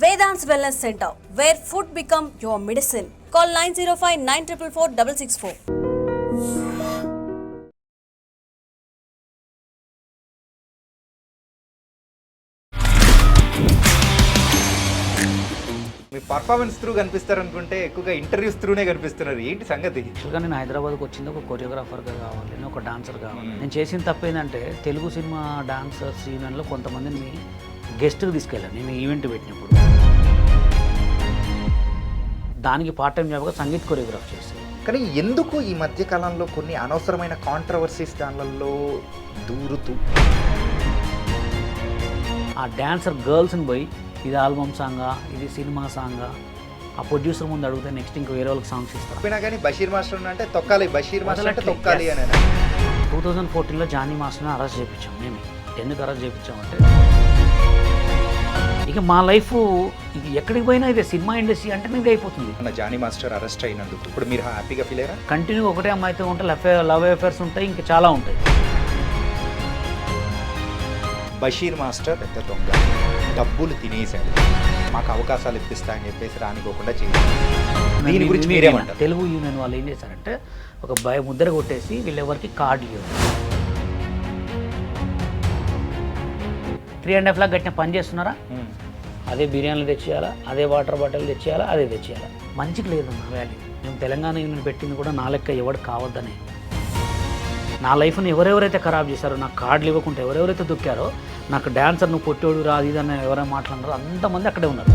Vedant's Wellness Center, where food become your medicine. Call 905 944 664. Me performance through కనిపిస్తారు అనుకుంటే ఎక్కువగా interviews త్రూనే కనిపిస్తున్నారు. ఏంటి సంగతి? యాక్చువల్గా నేను హైదరాబాద్కి వచ్చింది ఒక కొరియోగ్రాఫర్గా కావాలి, నేను ఒక డాన్సర్ కావాలి. నేను చేసిన తప్పు ఏంటంటే తెలుగు సినిమా డాన్సర్స్ యూనియన్లో కొంతమందిని గెస్ట్కి తీసుకెళ్ళాను నేను ఈవెంట్ పెట్టినప్పుడు. దానికి పార్ట్ టైం జాబ్గా సంగీత్ కొరియోగ్రాఫ్ చేశాను. కానీ ఎందుకు ఈ మధ్య కాలంలో కొన్ని అనవసరమైన కాంట్రవర్సీస్ దానిలలో దూరుతూ ఆ డాన్సర్ గర్ల్స్ని పోయి ఇది ఆల్బమ్ సాంగా, ఇది సినిమా సాంగా, ఆ ప్రొడ్యూసర్ ముందు అడిగితే నెక్స్ట్ ఇంకో వేరే వాళ్ళకి సాంగ్స్ ఇస్తారు. అయినా కానీ బషీర్ మాస్టర్ అంటే తొక్కాలి, బషీర్ మాస్టర్ అంటే తొక్కాలి అని. 2014లో జానీ మాస్టర్ని అరెస్ట్ చేయించాం. మేము ఎందుకు అరెస్ట్ చేయించామంటే ఇక మా లైఫ్ ఇక ఎక్కడికి పోయినా ఇదే సినిమా ఇండస్ట్రీ అంటే ఇది అయిపోతుంది. మన జానీ మాస్టర్ అరెస్ట్ అయినందుకు ఇప్పుడు మీరు హ్యాపీగా ఫీల్ అయ్యారా? కంటిన్యూ ఒకటే అమ్మాయితో ఉంటే లవ్ అఫేర్స్ ఉంటాయి, ఇంకా చాలా ఉంటాయి. బషీర్ మాస్టర్ పెద్ద దొంగ, డబ్బులు తినేసాడు, మాకు అవకాశాలు ఇప్పిస్తా అని చెప్పేసి రానికోకుండా చేయాలి. దీని గురించి మీరేమంటారు? తెలుగు యూనియన్ వాళ్ళు ఏం చేశారంటే ఒక ముద్ర కొట్టేసి వీళ్ళెవరికి కార్డులు ఇవ్వరు. 3.5 లాక్ కట్టిన పని చేస్తున్నారా, అదే బిర్యానీలు తెచ్చేయాలా, అదే వాటర్ బాటిల్ తెచ్చేయాలా, అదే తెచ్చేయాలా. మంచికి లేదన్న వాల్యూ. మేము తెలంగాణ యూనియన్ పెట్టింది కూడా నా లెక్క ఎవడు కావద్దని. నా లైఫ్ని ఎవరెవరైతే ఖరాబ్ చేశారో, నాకు కార్డులు ఇవ్వకుంటే ఎవరెవరైతే దొక్కారో, నాకు డాన్సర్ నువ్వు పొట్టోడు రా అది అని ఎవరైనా మాట్లాడినారో అంతమంది అక్కడే ఉన్నారు.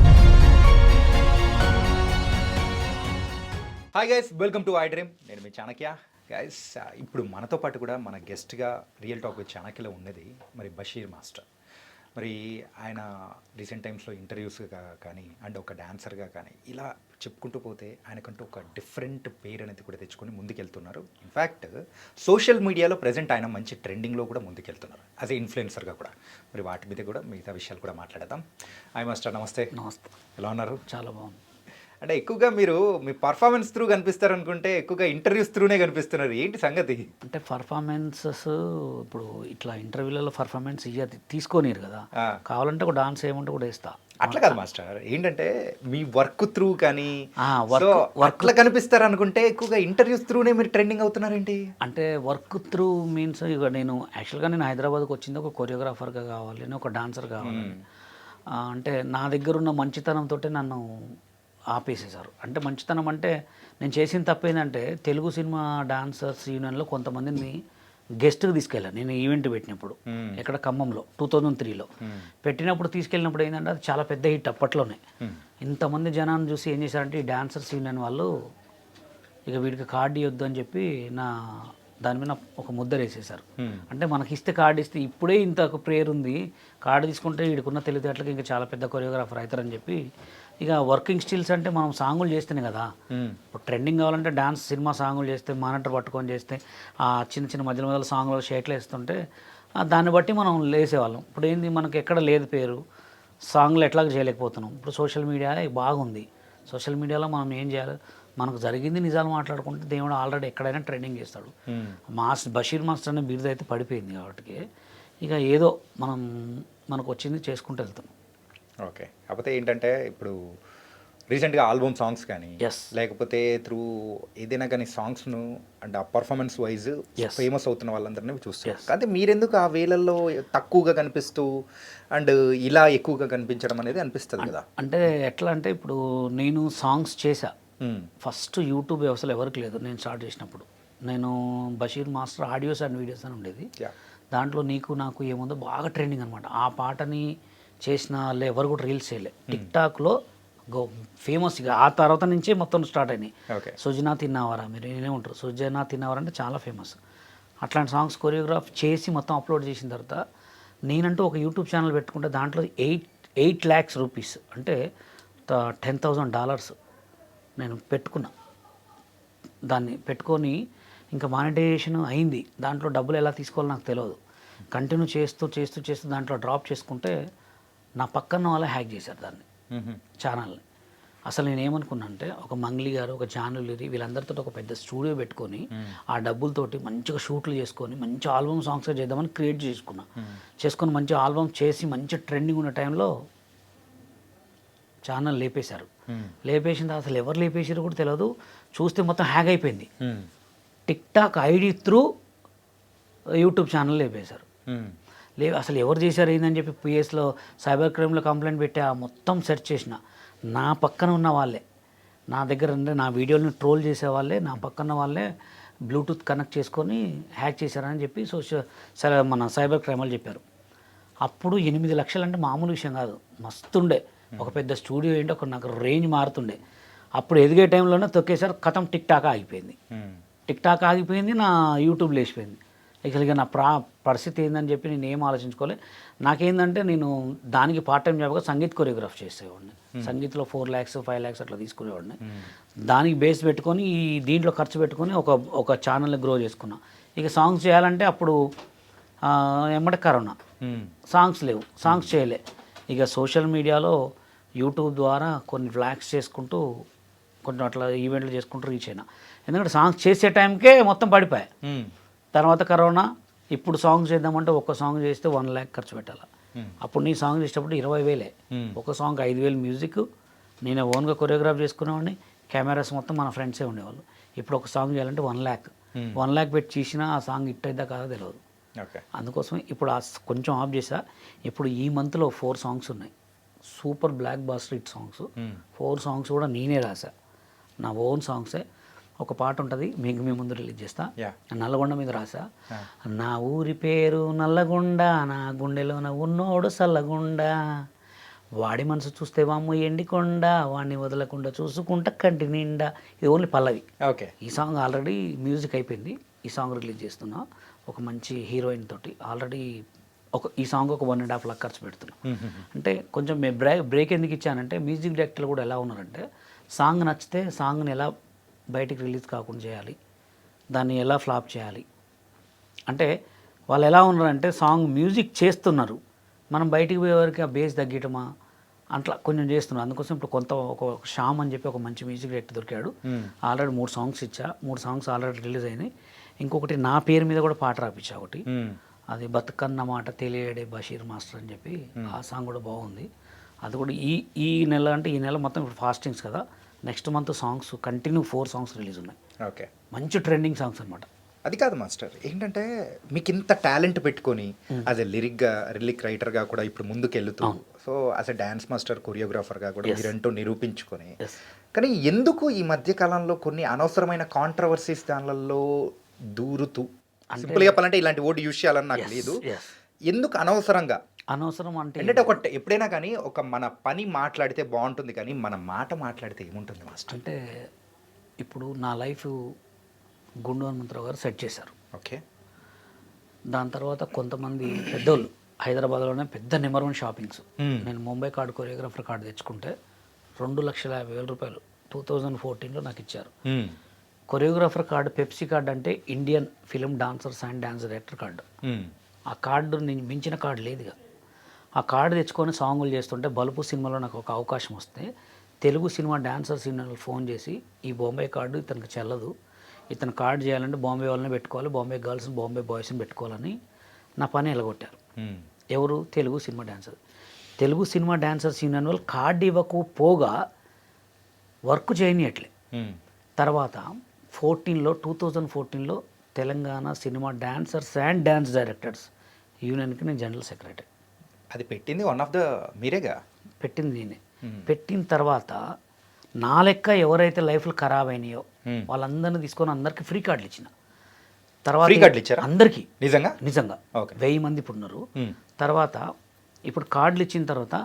Hi guys, welcome to I dream. నేను మీ చాణక్య. గైస్, ఇప్పుడు మనతో పాటు కూడా మన గెస్ట్గా రియల్ టాక్ విత్ చాణక్యలో ఉన్నది మరి బషీర్ మాస్టర్. మరి ఆయన రీసెంట్ టైమ్స్లో ఇంటర్వ్యూస్గా కానీ అండ్ ఒక డాన్సర్గా కానీ ఇలా చెప్పుకుంటూ పోతే ఆయనకంటూ ఒక డిఫరెంట్ పేరు అనేది కూడా తెచ్చుకొని ముందుకెళ్తున్నారు. ఇన్ఫ్యాక్ట్ సోషల్ మీడియాలో ప్రజెంట్ ఆయన మంచి ట్రెండింగ్లో కూడా ముందుకెళ్తున్నారు యాజ్ ఏ ఇన్ఫ్లుయెన్సర్గా కూడా. మరి వాటి మీద కూడా మిగతా విషయాలు కూడా మాట్లాడదాం. హాయ్ మాస్టర్, నమస్తే. నమస్తే. ఎలా ఉన్నారు? చాలా బాగుంది. అంటే ఎక్కువగా మీరు మీ పర్ఫార్మెన్స్ త్రూ కనిపిస్తారు అనుకుంటే ఎక్కువగా ఇంటర్వ్యూస్ త్రూనే కనిపిస్తున్నారు. ఏంటి సంగతి? అంటే పర్ఫార్మెన్సెస్ ఇప్పుడు ఇట్లా ఇంటర్వ్యూలలో పర్ఫార్మెన్స్ తీసుకోనిరు కదా, కావాలంటే ఒక డాన్స్ ఏమంటే కూడా వేస్తా. అట్లా కాదు మాస్టర్, ఏంటంటే మీ వర్క్ త్రూ కానీ వర్క్లో కనిపిస్తారు అనుకుంటే ఎక్కువగా ఇంటర్వ్యూస్ త్రూనే మీరు ట్రెండింగ్ అవుతున్నారేంటి? అంటే వర్క్ త్రూ మీన్స్ ఇక నేను యాక్చువల్గా నేను హైదరాబాద్కి వచ్చింది ఒక కొరియోగ్రాఫర్గా కావాలి, నేను ఒక డాన్సర్ కావాలి. అంటే నా దగ్గర ఉన్న మంచితనంతో నన్ను ఆపేసేశారు. అంటే మంచితనం అంటే నేను చేసిన తప్పు ఏంటంటే తెలుగు సినిమా డాన్సర్స్ యూనియన్లో కొంతమందిని గెస్ట్కి తీసుకెళ్ళాను నేను ఈవెంట్ పెట్టినప్పుడు. ఎక్కడ ఖమ్మంలో 2003లో పెట్టినప్పుడు తీసుకెళ్ళినప్పుడు ఏంటంటే అది చాలా పెద్ద హిట్ అప్పట్లోనే. ఇంతమంది జనాన్ని చూసి ఏం చేశారంటే ఈ డాన్సర్స్ యూనియన్ వాళ్ళు ఇక వీడికి కార్డు ఇవ్వద్దు అని చెప్పి దాని మీద ఒక ముద్ర వేసేసారు. అంటే మనకి ఇస్తే కార్డు ఇస్తే ఇప్పుడే ఇంత ఒక ప్రేయర్ ఉంది, కార్డు తీసుకుంటే వీడికున్న తెలివితేటలకి ఇంకా చాలా పెద్ద కొరియోగ్రాఫర్ అవుతారని చెప్పి ఇక వర్కింగ్ స్టిల్స్ అంటే మనం సాంగులు చేస్తేనే కదా. ఇప్పుడు ట్రెండింగ్ కావాలంటే డాన్స్ సినిమా సాంగులు చేస్తే మానిటర్ పట్టుకొని చేస్తే ఆ చిన్న చిన్న మధ్యలో మధ్యలో సాంగులు షేట్లు వేస్తుంటే దాన్ని బట్టి మనం లేసేవాళ్ళం. ఇప్పుడు ఏంది మనకి ఎక్కడ లేదు పేరు, సాంగ్లు ఎట్లా చేయలేకపోతున్నాం. ఇప్పుడు సోషల్ మీడియా బాగుంది. సోషల్ మీడియాలో మనం ఏం చేయాలి, మనకు జరిగింది నిజాలు మాట్లాడుకుంటే దేవుడు ఆల్రెడీ ఎక్కడైనా ట్రెండింగ్ చేస్తాడు. బషీర్ మాస్టర్ అనే బిరుదు అయితే పడిపోయింది కాబట్టి ఇక ఏదో మనకు వచ్చింది చేసుకుంటూ వెళ్తాం. ఓకే. కాకపోతే ఏంటంటే ఇప్పుడు రీసెంట్గా ఆల్బమ్ సాంగ్స్ కానీ లేకపోతే త్రూ ఏదైనా కానీ సాంగ్స్ను అండ్ ఆ పర్ఫార్మెన్స్ వైజ్ ఫేమస్ అవుతున్న వాళ్ళందరినీ చూస్తారు. కానీ మీరెందుకు ఆ వేళల్లో తక్కువగా కనిపిస్తూ అండ్ ఇలా ఎక్కువగా కనిపించడం అనేది అనిపిస్తుంది కదా? అంటే ఎట్లా అంటే ఇప్పుడు నేను సాంగ్స్ చేశా ఫస్ట్ యూట్యూబ్ వ్యవస్థలో ఎవరికి లేదు. నేను స్టార్ట్ చేసినప్పుడు నేను Basheer master audios and videos అని ఉండేది. దాంట్లో నీకు నాకు ఏముందో బాగా ట్రెండింగ్ అనమాట. ఆ పాటని చేసిన వాళ్ళు ఎవరు కూడా రీల్స్ చేయలే. టిక్ టాక్లో ఫేమస్. ఇక ఆ తర్వాత నుంచే మొత్తం స్టార్ట్ అయినాయి. సుజనా తిన్నావారా, మీరు నేనే ఉంటారు సుజనా తిన్నావారా అంటే చాలా ఫేమస్. అట్లాంటి సాంగ్స్ కొరియోగ్రాఫ్ చేసి మొత్తం అప్లోడ్ చేసిన తర్వాత నేనంటూ ఒక యూట్యూబ్ ఛానల్ పెట్టుకుంటే దాంట్లో 8 lakhs రూపీస్ అంటే $10,000 నేను పెట్టుకున్నా. దాన్ని పెట్టుకొని ఇంకా మానిటైజేషన్ అయింది. దాంట్లో డబ్బులు ఎలా తీసుకోవాలో నాకు తెలియదు. కంటిన్యూ చేస్తూ దాంట్లో డ్రాప్ చేసుకుంటే నా పక్కన వాళ్ళే హ్యాక్ చేశారు దాన్ని ఛానల్ని. అసలు నేను ఏమనుకున్నా అంటే ఒక మంగ్లీ గారు, ఒక జానులరి వీళ్ళందరితో ఒక పెద్ద స్టూడియో పెట్టుకొని ఆ డబ్బులతోటి మంచిగా షూట్లు చేసుకొని మంచి ఆల్బమ్ సాంగ్స్గా చేద్దామని క్రియేట్ చేసుకొని మంచి ఆల్బమ్ చేసి మంచి ట్రెండింగ్ ఉన్న టైంలో ఛానల్ లేపేశారు. లేపేసిన తర్వాత అసలు ఎవరు లేపేసారో కూడా తెలియదు. చూస్తే మొత్తం హ్యాక్ అయిపోయింది. TikTok ID through YouTube channel లేపేశారు. అసలు ఎవరు చేశారు ఏందని చెప్పి పిఎస్లో సైబర్ క్రైమ్లో కంప్లైంట్ పెట్టి మొత్తం సెర్చ్ చేసిన. నా పక్కన ఉన్న వాళ్ళే, నా దగ్గర అంటే నా వీడియోని ట్రోల్ చేసే వాళ్ళే, నా పక్కన వాళ్ళే బ్లూటూత్ కనెక్ట్ చేసుకొని హ్యాక్ చేశారని చెప్పి మన సైబర్ క్రైమ్ వాళ్ళు చెప్పారు. అప్పుడు 8 లక్షలు అంటే మామూలు విషయం కాదు, మస్తుండే. ఒక పెద్ద స్టూడియో ఏంటి, ఒక నాకు రేంజ్ మారుతుండే. అప్పుడు ఎదిగే టైంలోనే తొక్కేసారు, కథం టిక్ టాక్ ఆగిపోయింది. టిక్ టాక్ ఆగిపోయింది, నా యూట్యూబ్ లేచిపోయింది. ఇక నా పరిస్థితి ఏందని చెప్పి నేను ఏం ఆలోచించుకోలే. నాకేందంటే నేను దానికి పార్ట్ టైం జాబ్గా సంగీత్ కొరియోగ్రాఫ్ చేసేవాడిని. సంగీత్లో 4 lakhs 5 lakhs అట్లా తీసుకునేవాడిని. దానికి బేస్ పెట్టుకొని దీంట్లో ఖర్చు పెట్టుకొని ఒక ఛానల్ని గ్రో చేసుకున్నా. ఇక సాంగ్స్ చేయాలంటే అప్పుడు ఎమ్మటే కరోనా, సాంగ్స్ లేవు, సాంగ్స్ చేయలే. ఇక సోషల్ మీడియాలో యూట్యూబ్ ద్వారా కొన్ని వ్లాగ్స్ చేసుకుంటూ కొన్ని అట్లా ఈవెంట్లు చేసుకుంటూ రీచ్ అయినా. ఎందుకంటే సాంగ్స్ చేసే టైంకే మొత్తం పడిపోయాయి. తర్వాత కరోనా. ఇప్పుడు సాంగ్స్ చేద్దామంటే ఒక్క సాంగ్ చేస్తే 1 lakh ఖర్చు పెట్టాలి. అప్పుడు నీ సాంగ్ చేసేటప్పుడు 20,000. ఒక సాంగ్ 5,000 మ్యూజిక్, నేను ఓన్గా కొరియోగ్రాఫ్ చేసుకునేవాడిని. కెమెరాస్ మొత్తం మన ఫ్రెండ్సే ఉండేవాళ్ళు. ఇప్పుడు ఒక సాంగ్ చేయాలంటే 1 lakh. 1 lakh పెట్టి చేసినా ఆ సాంగ్ హిట్ అయిద్దా కాదో తెలియదు. అందుకోసం ఇప్పుడు కొంచెం ఆఫ్ చేసా. ఇప్పుడు ఈ మంత్లో 4 songs ఉన్నాయి, super blockbuster hit songs. 4 songs కూడా నేనే రాసా, నా ఓన్ సాంగ్సే. ఒక పాట ఉంటుంది, మీకు మీ ముందు రిలీజ్ చేస్తా. నల్లగొండ మీద రాసా. నా ఊరి పేరు నల్లగొండ, నా గుండెలోన ఉన్నోడు సల్లగొండ, వాడి మనసు చూస్తే వామ్మ ఎండికొండ, వాడిని వదలకుండా చూసుకుంటా కంటి నిండా. ఇది ఓన్లీ పల్లవి. ఓకే. ఈ సాంగ్ ఆల్రెడీ మ్యూజిక్ అయిపోయింది. ఈ సాంగ్ రిలీజ్ చేస్తున్నా ఒక మంచి హీరోయిన్ తోటి. ఆల్రెడీ ఈ సాంగ్ ఒక 1.5 lakh ఖర్చు పెడుతున్నా. అంటే కొంచెం బ్రేక్ ఎందుకు ఇచ్చానంటే, మ్యూజిక్ డైరెక్టర్లు కూడా ఎలా ఉన్నారంటే, సాంగ్ నచ్చితే సాంగ్ని ఎలా బయటికి రిలీజ్ కాకుండా చేయాలి, దాన్ని ఎలా ఫ్లాప్ చేయాలి అంటే వాళ్ళు ఎలా ఉన్నారంటే, సాంగ్ మ్యూజిక్ చేస్తున్నారు, మనం బయటికి పోయేవారికి ఆ బేస్ తగ్గటమా అట్లా కొంచెం చేస్తున్నారు. అందుకోసం ఇప్పుడు ఒక శ్యామ్ అని చెప్పి ఒక మంచి మ్యూజిక్ డైరెక్టర్ దొరికాడు. ఆల్రెడీ 3 songs ఇచ్చా. 3 songs ఆల్రెడీ రిలీజ్ అయినాయి. ఇంకొకటి నా పేరు మీద కూడా పాట రాపించా ఒకటి, అది బతుకన్న మాట తెలియడే బషీర్ మాస్టర్ అని చెప్పి. ఆ సాంగ్ కూడా బాగుంది. అది కూడా ఈ నెల అంటే ఈ నెల మొత్తం ఇప్పుడు ఫాస్టింగ్స్ కదా, next month songs continue 4 songs release ఉన్నాయి. ఓకే. మంచి ట్రెండింగ్ సాంగ్స్ అనమాట. అది కాదు మాస్టర్, ఏంటంటే మీకు ఇంత టాలెంట్ పెట్టుకొని యాజ్ ఎ లిరిక్ రైటర్గా కూడా ఇప్పుడు ముందుకు వెళ్తూ, so as a dance master కొరియోగ్రాఫర్గా కూడా మీరంటూ నిరూపించుకొని, కానీ ఎందుకు ఈ మధ్య కాలంలో కొన్ని అనవసరమైన కాంట్రవర్సీస్ దానిలలో దూరుతూ, సింపుల్గా చెప్పాలంటే ఇలాంటి ఓటు యూజ్ చేయాలని నాకు లేదు, ఎందుకు అనవసరం అంటే ఎప్పుడైనా కానీ ఒక మన పని మాట్లాడితే బాగుంటుంది, కానీ మన మాట మాట్లాడితే ఏముంటుంది మాస్టర్? అంటే ఇప్పుడు నా లైఫ్ గుండు హనుమంతరావు గారు సెట్ చేశారు. ఓకే. దాని తర్వాత కొంతమంది పెద్దోళ్ళు హైదరాబాద్లోనే పెద్ద నెంబర్ 1 షాపింగ్స్. నేను ముంబై కార్డు కొరియోగ్రాఫర్ కార్డు తెచ్చుకుంటే 2,50,000 రూపాయలు 2014లో నాకు ఇచ్చారు. కొరియోగ్రాఫర్ కార్డు, పెప్సీ కార్డు అంటే Indian film dancers and dance director card. ఆ కార్డు నేను మించిన కార్డు లేదుగా. ఆ కార్డు తెచ్చుకొని సాంగులు చేస్తుంటే బలుపు సినిమాలో నాకు ఒక అవకాశం వస్తే, తెలుగు సినిమా డాన్సర్స్ యూనియన్లు ఫోన్ చేసి, ఈ బాంబే కార్డు ఇతనికి చెల్లదు, ఇతను కార్డు చేయాలంటే బాంబే వాళ్ళని పెట్టుకోవాలి, బాంబే గర్ల్స్ని బాంబే బాయ్స్ని పెట్టుకోవాలని నా పని ఎలగొట్టారు. ఎవరు? తెలుగు సినిమా డాన్సర్స్ యూనియన్ వాళ్ళు కార్డు ఇవ్వకపోగా వర్క్ చేయనియట్లే. తర్వాత 2014లో Telangana cinema dancers and dance directors యూనియన్కి నేను జనరల్ సెక్రటరీ. అది పెట్టింది మీరేగా? పెట్టింది నేనే. పెట్టిన తర్వాత నా లెక్క ఎవరైతే లైఫ్లు ఖరాబ్ అయినాయో వాళ్ళందరినీ తీసుకొని అందరికి ఫ్రీ కార్డులు ఇచ్చిన. తర్వాత అందరికీ నిజంగా 1000 మంది ఇప్పుడు ఉన్నారు. తర్వాత ఇప్పుడు కార్డులు ఇచ్చిన తర్వాత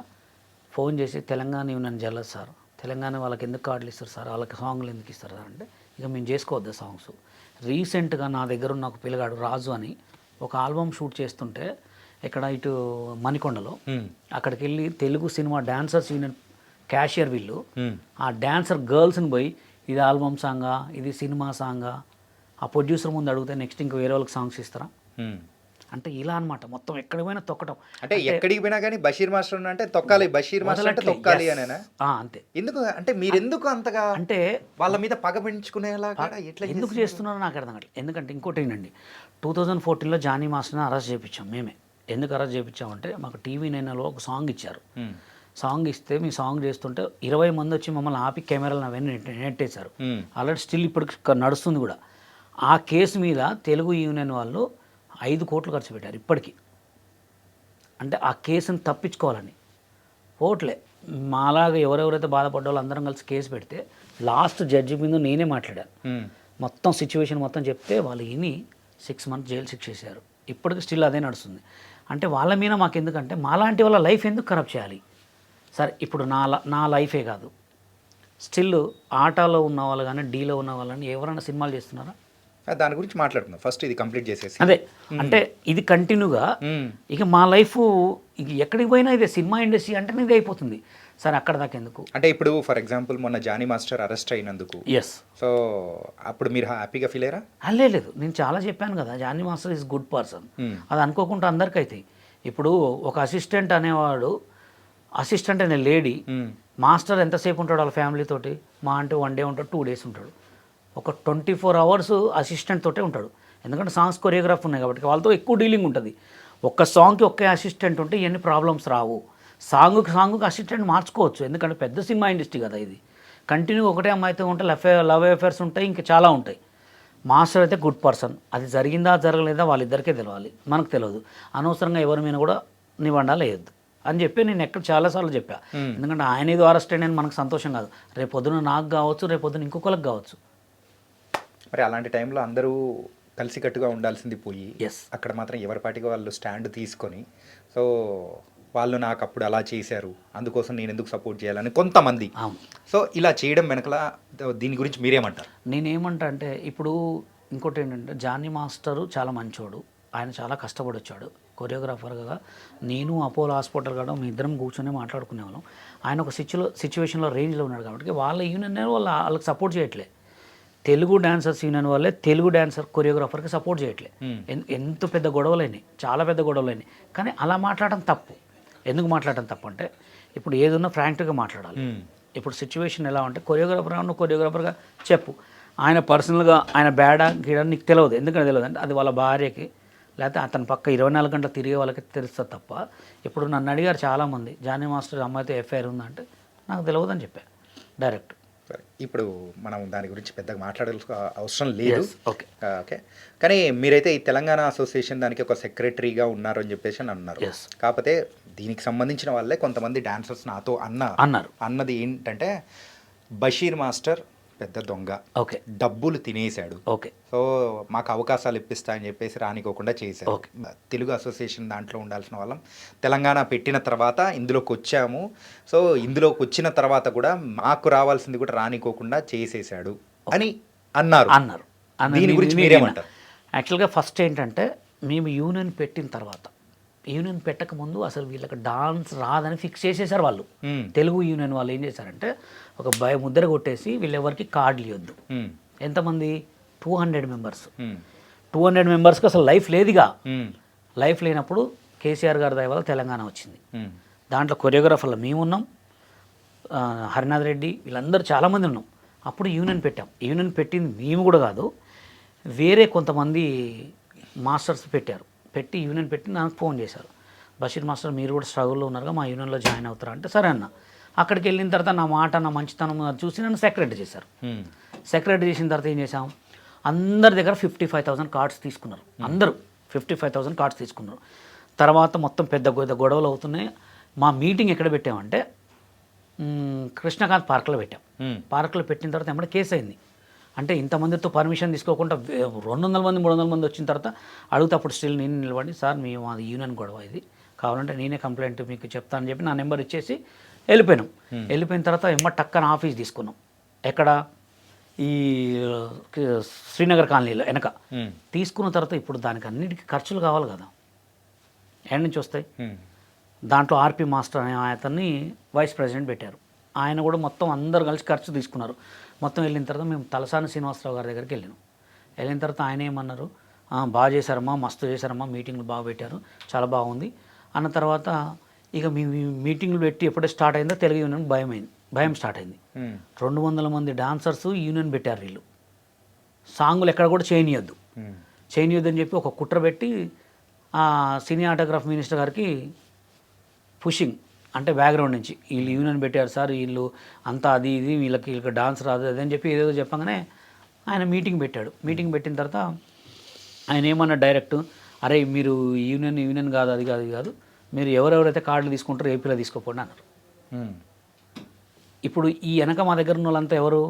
ఫోన్ చేసి, తెలంగాణ యూనియన్ జల్లదు సార్, తెలంగాణ వాళ్ళకి ఎందుకు కార్డులు ఇస్తారు సార్, వాళ్ళకి సాంగ్లు ఎందుకు ఇస్తారు సార్ అంటే, ఇక మేము చేసుకోవద్దు సాంగ్స్. రీసెంట్గా నా దగ్గర ఉన్న ఒక పిల్లగాడు రాజు అని ఒక ఆల్బమ్ షూట్ చేస్తుంటే, ఇక్కడ ఇటు మణికొండలో, అక్కడికి వెళ్ళి Telugu cinema dancers union cashier వీళ్ళు ఆ డాన్సర్ గర్ల్స్ని పోయి, ఇది ఆల్బమ్ సాంగా, ఇది సినిమా సాంగా, ఆ ప్రొడ్యూసర్ ముందు అడిగితే నెక్స్ట్ ఇంకో వేరే వాళ్ళకి సాంగ్స్ ఇస్తారా అంటే ఇలా అనమాట. మొత్తం ఎక్కడికి పోయినా తొక్కటం. అంటే ఎక్కడికి పోయినా కానీ బషీర్ మాస్టర్ అంటే తొక్కాలి, బషీర్ మాస్టర్ అంటే తొక్కాలి అనేనా? అంతే. ఎందుకు అంటే మీరు ఎందుకు అంతగా అంటే వాళ్ళ మీద పగ పెంచుకునేలాగా ఎట్లా ఎందుకు చేస్తున్నారో నాకు అర్థం కావట్లేదు. ఎందుకంటే ఇంకోటి ఏంటండి, 2014లో జానీ మాస్టర్ని అరెస్ట్ చేయించాం మేమే. ఎందుకు అరెస్ట్ చేయించామంటే, మాకు టీవీ 9లో ఒక సాంగ్ ఇచ్చారు. సాంగ్ ఇస్తే మీ సాంగ్ చేస్తుంటే 20 మంది వచ్చి మమ్మల్ని ఆపి కెమెరాలు అవన్నీ నెట్టేశారు. ఆల్రెడీ స్టిల్ ఇప్పుడు నడుస్తుంది కూడా. ఆ కేసు మీద తెలుగు యూనియన్ వాళ్ళు 5 కోట్లు ఖర్చు పెట్టారు ఇప్పటికీ. అంటే ఆ కేసుని తప్పించుకోవాలని పోట్లే. మాలాగా ఎవరెవరైతే బాధపడ్డ వాళ్ళు అందరం కలిసి కేసు పెడితే లాస్ట్ జడ్జి మీద నేనే మాట్లాడాను. మొత్తం సిచ్యువేషన్ మొత్తం చెప్తే వాళ్ళు విని 6 మంత్స్ జైలు శిక్ష చేశారు. ఇప్పటికి స్టిల్ అదే నడుస్తుంది. అంటే వాళ్ళ మీద మాకు ఎందుకంటే మాలాంటి వాళ్ళ లైఫ్ ఎందుకు ఖరాబ్ చేయాలి? సరే ఇప్పుడు నా లైఫే కాదు, స్టిల్ ఆటాలో ఉన్న వాళ్ళు కానీ డీలో ఉన్న వాళ్ళని ఎవరైనా సినిమాలు చేస్తున్నారా? దాని గురించి మాట్లాడుకుందాం. ఫస్ట్ ఇది కంప్లీట్ చేసేసి అదే అంటే ఇది కంటిన్యూగా ఇక మా లైఫ్ ఇక ఎక్కడికి పోయినా ఇదే సినిమా ఇండస్ట్రీ అంటేనే ఇది అయిపోతుంది. సరే అక్కడ దాకా ఎందుకు? అంటే ఇప్పుడు ఫర్ ఎగ్జాంపుల్ మొన్న జానీ మాస్టర్ అరెస్ట్ అయినందుకు ఎస్, సో అప్పుడు మీరు హ్యాపీగా ఫీల్ అయ్యారా? లేదు, నేను చాలా చెప్పాను కదా, Johnny master is good person. అది అనుకోకుండా అందరికీ అవుతాయి. ఇప్పుడు ఒక అసిస్టెంట్ అనేవాడు, అసిస్టెంట్ అనే లేడీ, మాస్టర్ ఎంతసేపు ఉంటాడు వాళ్ళ ఫ్యామిలీతోటి? మా అంటే 1 డే ఉంటాడు, 2 డేస్ ఉంటాడు. ఒక 24 అవర్స్ అసిస్టెంట్ తోటే ఉంటాడు. ఎందుకంటే సాంగ్స్ కొరియోగ్రాఫ్ ఉన్నాయి కాబట్టి వాళ్ళతో ఎక్కువ డీలింగ్ ఉంటుంది. ఒక్క సాంగ్కి ఒకే అసిస్టెంట్ ఉంటే ఎన్ని ప్రాబ్లమ్స్ రావు. సాంగ్కి అసిస్టెంట్ మార్చుకోవచ్చు, ఎందుకంటే పెద్ద సినిమా ఇండస్ట్రీ కదా ఇది. కంటిన్యూ ఒకటే అమ్మాయితో ఉంటే లవ్ అఫేర్స్ ఉంటాయి, ఇంకా చాలా ఉంటాయి. మాస్టర్ అయితే గుడ్ పర్సన్. అది జరిగిందా జరగలేదా వాళ్ళిద్దరికే తెలియాలి, మనకు తెలియదు. అనవసరంగా ఎవరి మీద కూడా నిబంధనలు వేయొద్దు అని చెప్పి నేను ఎక్కడ చాలాసార్లు చెప్పా. ఎందుకంటే ఆయన ఏదో అరెస్ట్ అయినా మనకు సంతోషం కాదు, రేపొద్దున నాకు కావచ్చు, రేపొద్దున ఇంకొకరికి కావచ్చు. మరి అలాంటి టైంలో అందరూ కలిసికట్టుగా ఉండాల్సింది పోయి ఎస్, అక్కడ మాత్రం ఎవరి పాటికి వాళ్ళు స్టాండ్ తీసుకొని, సో వాళ్ళు నాకు అప్పుడు అలా చేశారు అందుకోసం నేను ఎందుకు సపోర్ట్ చేయాలని కొంతమంది, సో ఇలా చేయడం వెనకల దీని గురించి మీరేమంటారు? నేనేమంటా అంటే ఇప్పుడు ఇంకోటి ఏంటంటే జానీ మాస్టరు చాలా మంచోడు, ఆయన చాలా కష్టపడి వచ్చాడు కొరియోగ్రాఫర్గా. నేను అపోలో హాస్పిటల్ కాడ మీ ఇద్దరం కూర్చొని మాట్లాడుకునేవాళ్ళం. ఆయన ఒక సిచ్యువేషన్లో రేంజ్లో ఉన్నాడు కాబట్టి వాళ్ళ యూనియన్ వాళ్ళకి సపోర్ట్ చేయట్లే. తెలుగు డాన్సర్స్ యూనియన్ వాళ్ళే తెలుగు డాన్సర్ కొరియోగ్రాఫర్కి సపోర్ట్ చేయట్లే. ఎంత పెద్ద గొడవలైనాయి, చాలా పెద్ద గొడవలైనాయి. కానీ అలా మాట్లాడడం తప్పు. ఎందుకు మాట్లాడడం తప్పు అంటే ఇప్పుడు ఏదన్నా ఫ్రాంక్గా మాట్లాడాలి. ఇప్పుడు సిచ్యువేషన్ ఎలా అంటే కొరియోగ్రాఫర్గా చెప్పు, ఆయన పర్సనల్గా ఆయన బ్యాడా గీడా నీకు తెలియదు. ఎందుకంటే తెలియదు అంటే అది వాళ్ళ భార్యకి లేకపోతే అతని పక్క 24 గంటలు తిరిగే వాళ్ళకి తెలుస్తుంది తప్ప. ఇప్పుడు నన్ను అడిగారు చాలామంది, జానీ మాస్టర్ అమ్మాయితో ఎఫ్ఐఆర్ ఉందంటే నాకు తెలియదు అని చెప్పాను డైరెక్ట్. ఇప్పుడు మనం దాని గురించి పెద్దగా మాట్లాడాల్సిన అవసరం లేదు. ఓకే ఓకే, కానీ మీరైతే ఈ తెలంగాణ అసోసియేషన్ దానికి ఒక సెక్రటరీగా ఉన్నారు అని చెప్పేసి అని అన్నారు. కాకపోతే దీనికి సంబంధించిన వాళ్ళే కొంతమంది డాన్సర్స్ నాతో అన్నది ఏంటంటే బషీర్ మాస్టర్ పెద్ద దొంగ, ఓకే, డబ్బులు తినేశాడు, ఓకే, సో మాకు అవకాశాలు ఇప్పిస్తా అని చెప్పేసి రానికోకుండా చేశారు. తెలుగు అసోసియేషన్ దాంట్లో ఉండాల్సిన వాళ్ళం తెలంగాణ పెట్టిన తర్వాత ఇందులోకి వచ్చాము, సో ఇందులోకి వచ్చిన తర్వాత కూడా మాకు రావాల్సింది కూడా రానికోకుండా చేసేసాడు అని అన్నారు. దీని గురించి మీరేమంటారు? యాక్చువల్గా ఫస్ట్ ఏంటంటే మేము యూనియన్ పెట్టిన తర్వాత, యూనియన్ పెట్టకముందు అసలు వీళ్ళకి డాన్స్ రాదని ఫిక్స్ చేసేసారు వాళ్ళు. తెలుగు యూనియన్ వాళ్ళు ఏం చేశారంటే ఒక ముద్ర కొట్టేసి వీళ్ళెవరికి కార్డులు ఇవ్వద్దు. ఎంతమంది? 200 మెంబర్స్. 200 మెంబర్స్కి అసలు లైఫ్ లేదుగా. లైఫ్ లేనప్పుడు కేసీఆర్ గారి దయ వల్ల తెలంగాణ వచ్చింది. దాంట్లో కొరియోగ్రాఫర్లు మేము ఉన్నాం, హరినాథ్ రెడ్డి వీళ్ళందరూ చాలామంది ఉన్నాం. అప్పుడు యూనియన్ పెట్టాం. యూనియన్ పెట్టింది మేము కూడా కాదు, వేరే కొంతమంది మాస్టర్స్ పెట్టారు. పెట్టి యూనియన్ పెట్టి నాకు ఫోన్ చేశారు, బషీర్ మాస్టర్ మీరు కూడా స్ట్రగుల్లో ఉన్నారుగా, మా యూనియన్లో జాయిన్ అవుతారా అంటే సరే అన్న. అక్కడికి వెళ్ళిన తర్వాత నా మాట నా మంచితనం చూసి నన్ను సెక్రటరీ చేశారు. సెక్రటరీ చేసిన తర్వాత ఏం చేసాం, అందరి దగ్గర 55,000 కార్డ్స్ తీసుకున్నారు. అందరూ 55,000 కార్డ్స్ తీసుకున్నారు. తర్వాత మొత్తం పెద్ద గొడవలు అవుతున్నాయి. మా మీటింగ్ ఎక్కడ పెట్టామంటే కృష్ణకాంత్ పార్క్లో పెట్టాం. పార్క్లో పెట్టిన తర్వాత ఏమంటే కేసు అయింది. అంటే ఇంతమందితో పర్మిషన్ తీసుకోకుండా 200 మంది 300 మంది వచ్చిన తర్వాత అడిగితే అప్పుడు స్టిల్ నేను నిలబడి, సార్ మేము మాది యూనియన్ గొడవ ఇది, కావాలంటే నేనే కంప్లైంట్ మీకు చెప్తానని చెప్పి నా నెంబర్ ఇచ్చేసి వెళ్ళిపోయినాం. వెళ్ళిపోయిన తర్వాత టక్కన ఆఫీస్ తీసుకున్నాం. ఎక్కడ? ఈ శ్రీనగర్ కాలనీలో వెనక తీసుకున్న తర్వాత ఇప్పుడు దానికి అన్నిటికీ ఖర్చులు కావాలి కదా, ఎక్కడి నుంచి వస్తాయి? దాంట్లో ఆర్పి మాస్టర్ అనే అతన్ని వైస్ ప్రెసిడెంట్ పెట్టారు. ఆయన కూడా మొత్తం అందరు కలిసి ఖర్చు తీసుకున్నారు. మొత్తం వెళ్ళిన తర్వాత మేము తలసాని శ్రీనివాసరావు గారి దగ్గరికి వెళ్ళిన తర్వాత ఆయన ఏమన్నారు, బాగా చేశారమ్మా, మస్తు చేశారమ్మా, మీటింగ్లు బాగా పెట్టారు, చాలా బాగుంది అన్న తర్వాత ఇక మీ మీటింగ్లు పెట్టి ఎప్పుడైతే స్టార్ట్ అయిందో తెలుగు యూనియన్ భయం స్టార్ట్ అయింది. 200 మంది డాన్సర్స్ యూనియన్ పెట్టారు. వీళ్ళు సాంగులు ఎక్కడ కూడా చేయనియొద్దు అని చెప్పి ఒక కుట్ర పెట్టి సినీ ఆటోగ్రాఫ్ మినిస్టర్ గారికి పుషింగ్ అంటే బ్యాక్గ్రౌండ్ నుంచి వీళ్ళు యూనియన్ పెట్టారు సార్, వీళ్ళు అంతా అది ఇది వీళ్ళకి డాన్స్ రాదు అది అని చెప్పి ఏదో చెప్పగానే ఆయన మీటింగ్ పెట్టాడు. మీటింగ్ పెట్టిన తర్వాత ఆయన ఏమన్నా డైరెక్ట్, అరే మీరు యూనియన్ కాదు అది కాదు ఇది కాదు, మీరు ఎవరెవరైతే కార్డులు తీసుకుంటారో ఏపీలో తీసుకోపోండి అన్నారు. ఇప్పుడు ఈ వెనక మా దగ్గర ఉన్న వాళ్ళంతా ఎవరు,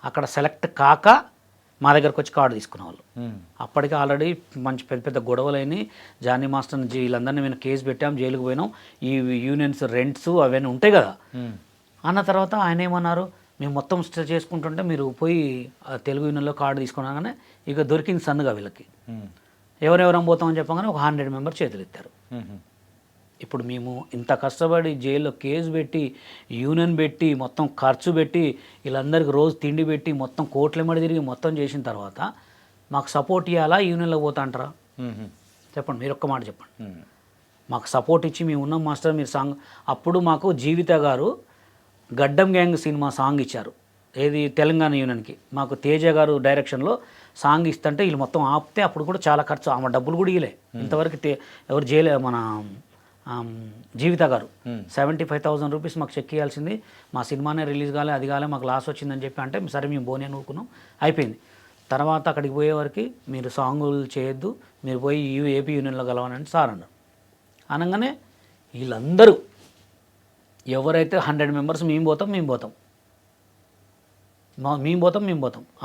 అక్కడ సెలెక్ట్ కాక మా దగ్గరకు వచ్చి కార్డు తీసుకునే వాళ్ళు. అప్పటికే ఆల్రెడీ మంచి పెద్ద పెద్ద గొడవలైన జానీ మాస్టర్ వీళ్ళందరినీ మేము కేసు పెట్టాం, జైలుకు పోయినాం, ఈ యూనియన్స్ రెంట్స్ అవన్నీ ఉంటాయి కదా అన్న తర్వాత ఆయన ఏమన్నారు, మేము మొత్తం స్టే చేసుకుంటుంటే మీరు పోయి తెలుగు యూనియన్లో కార్డు తీసుకున్నాగానే ఇక దొరికింది సన్నుగా వీళ్ళకి. ఎవరెవరం పోతామని చెప్పగానే ఒక 100 మెంబర్స్ చేతులు ఎత్తారు. ఇప్పుడు మేము ఇంత కష్టపడి జైల్లో కేసు పెట్టి యూనియన్ పెట్టి మొత్తం ఖర్చు పెట్టి వీళ్ళందరికీ రోజు తిండి పెట్టి మొత్తం కోట్లెమ్మడి తిరిగి మొత్తం చేసిన తర్వాత మాకు సపోర్ట్ ఇవ్వాలా, యూనియన్లో పోతా అంటారా? చెప్పండి, మీరు ఒక్క మాట చెప్పండి. మాకు సపోర్ట్ ఇచ్చి మేము ఉన్నాం మాస్టర్ మీరు సాంగ్, అప్పుడు మాకు జీవిత గారు గడ్డం గ్యాంగ్ సినిమా సాంగ్ ఇచ్చారు, ఏది తెలంగాణ యూనియన్కి. మాకు తేజ గారు డైరెక్షన్లో సాంగ్ ఇస్తుంటే వీళ్ళు మొత్తం ఆపితే అప్పుడు కూడా చాలా ఖర్చు, ఆమె డబ్బులు కూడా ఇవ్వలే ఇంతవరకు. ఎవరు చేయలే, మన జీవిత గారు 75,000 రూపీస్ మాకు చెక్ ఇవ్వాల్సింది, మా సినిమానే రిలీజ్ కాలే అది కాలే మాకు లాస్ వచ్చిందని చెప్పి అంటే సరే మేము బోనే నూరుకున్నాం, అయిపోయింది. తర్వాత అక్కడికి పోయేవారికి మీరు సాంగులు చేయొద్దు, మీరు పోయి ఏపీ యూనియన్లో కలవనంటే సార్ అన్నారు. అనగానే వీళ్ళందరూ ఎవరైతే 100 మెంబర్స్ మేము పోతాం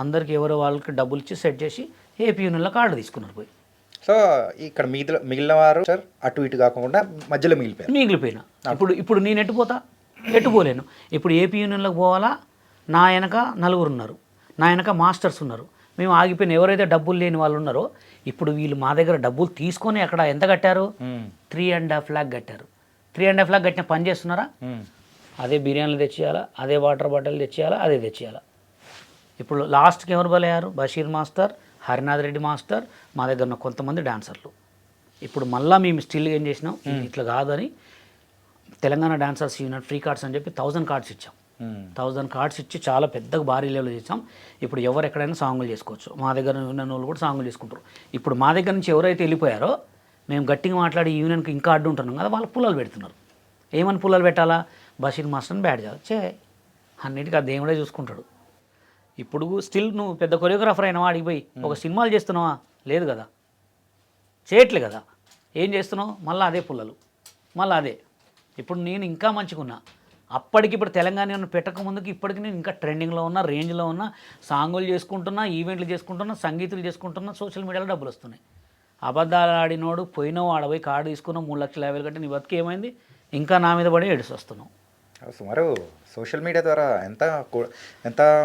అందరికి ఎవరు వాళ్ళకి డబ్బులు ఇచ్చి సెట్ చేసి ఏపీ యూనియన్లో కార్డు తీసుకున్నారు పోయి. సో ఇక్కడ మిగిలిన వారు సార్ అటు ఇటు కాకుండా మధ్యలో మిగిలిపోయినా ఇప్పుడు నేను ఎట్టుపోలేను. ఇప్పుడు ఏపీ యూనియన్లోకి పోవాలా, నా వెనక 4 ఉన్నారు, నా వెనక మాస్టర్స్ ఉన్నారు, మేము ఆగిపోయిన ఎవరైతే డబ్బులు లేని వాళ్ళు ఉన్నారో ఇప్పుడు వీళ్ళు మా దగ్గర డబ్బులు తీసుకొని అక్కడ ఎంత కట్టారు, 3.5 lakh కట్టారు. 3.5 lakh కట్టిన పని చేస్తున్నారా? అదే బిర్యానీలు తెచ్చేయాలా, అదే వాటర్ బాటిల్ తెచ్చేయాలా, అదే తెచ్చేయాలా. ఇప్పుడు లాస్ట్కి ఎవరు బలయ్యారు? బషీర్ మాస్టర్, హరినాథ్ రెడ్డి మాస్టర్, మా దగ్గర ఉన్న కొంతమంది డాన్సర్లు. ఇప్పుడు మళ్ళీ మేము స్టిల్ ఏం చేసినాం, ఇట్లా కాదని Telangana dancers union free cards అని చెప్పి 1000 కార్డ్స్ ఇచ్చాం. 1000 కార్డ్స్ ఇచ్చి చాలా పెద్దగా భారీ లెవెల్ చేసాం. ఇప్పుడు ఎవరు ఎక్కడైనా సాంగులు చేసుకోవచ్చు, మా దగ్గర ఉన్న వాళ్ళు కూడా సాంగులు చేసుకుంటారు. ఇప్పుడు మా దగ్గర నుంచి ఎవరైతే వెళ్ళిపోయారో మేము గట్టిగా మాట్లాడి యూనియన్కి ఇంకా అడ్డు ఉంటున్నాం కదా, వాళ్ళు పుల్లలు పెడుతున్నారు. ఏమని పుల్లలు పెట్టాలా? బషీర్ మాస్టర్ని బ్యాడ్ చేయాలి, అన్నిటికీ ఆ దేవుడే చూసుకుంటాడు. ఇప్పుడు స్టిల్ నువ్వు పెద్ద కొరియోగ్రాఫర్ అయినా వాడికి పోయి ఒక సినిమాలు చేస్తున్నావా? లేదు కదా, చేయట్లే కదా. ఏం చేస్తున్నావు? మళ్ళీ అదే పుల్లలు, మళ్ళీ అదే. ఇప్పుడు నేను ఇంకా మంచిగున్నా, అప్పటికిప్పుడు తెలంగాణ పెట్టక ముందుకి ఇప్పటికి నేను ఇంకా ట్రెండింగ్లో ఉన్నా, రేంజ్లో ఉన్నా, సాంగులు చేసుకుంటున్నా, ఈవెంట్లు చేసుకుంటున్నా, సంగీతులు చేసుకుంటున్నా, సోషల్ మీడియాలో డబ్బులు వస్తున్నాయి. అబద్ధాలు ఆడినోడు పోయినావు, ఆడపోయి కార్డు తీసుకున్నావు, 3,50,000 కంటే నీ బతికి ఏమైంది? ఇంకా నా మీద పడి ఏడుస్తూ వస్తున్నావు. సుమారు సోషల్ మీడియా ద్వారా ఎంత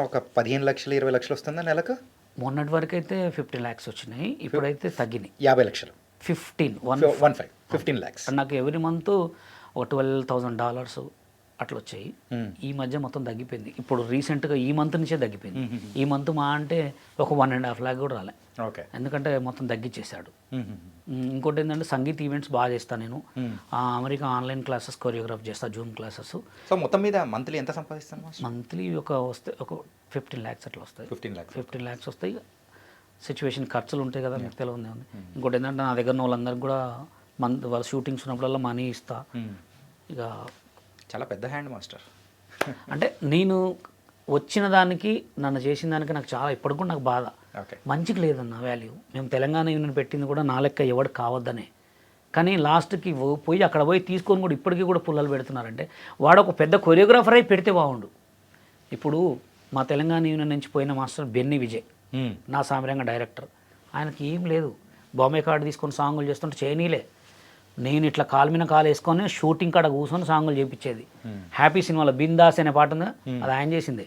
ఒక 15 లక్షలు 20 లక్షలు వస్తుందా నెలకు? మొన్నటి వరకు అయితే 15 lakhs వచ్చినాయి, ఇప్పుడైతే తగ్గినాయి. 50 లక్షలు 15 lakhs. నాకు ఎవ్రీ మంత్ ఒక $12,000 అట్లా వచ్చాయి. ఈ మధ్య మొత్తం తగ్గిపోయింది. ఇప్పుడు రీసెంట్గా ఈ మంత్ నుంచే తగ్గిపోయింది. ఈ మంత్ మా అంటే ఒక 1.5 lakh కూడా రాలే. ఓకే, ఎందుకంటే మొత్తం తగ్గించేశాడు. ఇంకోటి ఏంటంటే సంగీత్ ఈవెంట్స్ బాగా చేస్తాను నేను. అమెరికా ఆన్లైన్ క్లాసెస్ కొరియోగ్రాఫ్ చేస్తా, జూమ్ క్లాసెస్. సో మొత్తం మీద మంత్లీ ఎంత సంపాదిస్తాను? మంత్లీ ఒక 15 lakhs అట్లా వస్తాయి. 15 lakhs వస్తాయి. సిచ్యువేషన్ ఖర్చులు ఉంటాయి కదా, మీకు తెలియదు ఉంది. ఇంకోటి ఏంటంటే నా దగ్గర ఉన్న వాళ్ళందరికీ కూడా వాళ్ళ షూటింగ్స్ ఉన్నప్పుడల్లా మనీ ఇస్తా. ఇక చాలా పెద్ద హ్యాండ్ మాస్టర్. అంటే నేను వచ్చిన దానికి నన్ను చేసిన దానికి నాకు చాలా ఇప్పటికి కూడా నాకు బాధ. మంచికి లేదన్న వాల్యూ. మేము తెలంగాణ యూనియన్ పెట్టింది కూడా నా లెక్క ఎవడు కావద్దనే, కానీ లాస్ట్కి పోయి అక్కడ పోయి తీసుకొని కూడా ఇప్పటికీ కూడా పుల్లలు పెడుతున్నారంటే వాడు ఒక పెద్ద కొరియోగ్రాఫర్ అయి పెడితే బాగుండు. ఇప్పుడు మా తెలంగాణ యూనియన్ నుంచి పోయిన మాస్టర్ బెన్నీ విజయ్, నా సామిరంగ డైరెక్టర్, ఆయనకి ఏం లేదు, బాంబే కార్డు తీసుకొని సాంగులు చేస్తుంటే చేయనీలే. నేను ఇట్లా కాలు మీద కాలు వేసుకొని షూటింగ్ కాడ కూర్చొని సాంగులు చేయించేది. హ్యాపీ సినిమాలో బిందాస్ అనే పాట ఉంది, అది ఆయన చేసింది.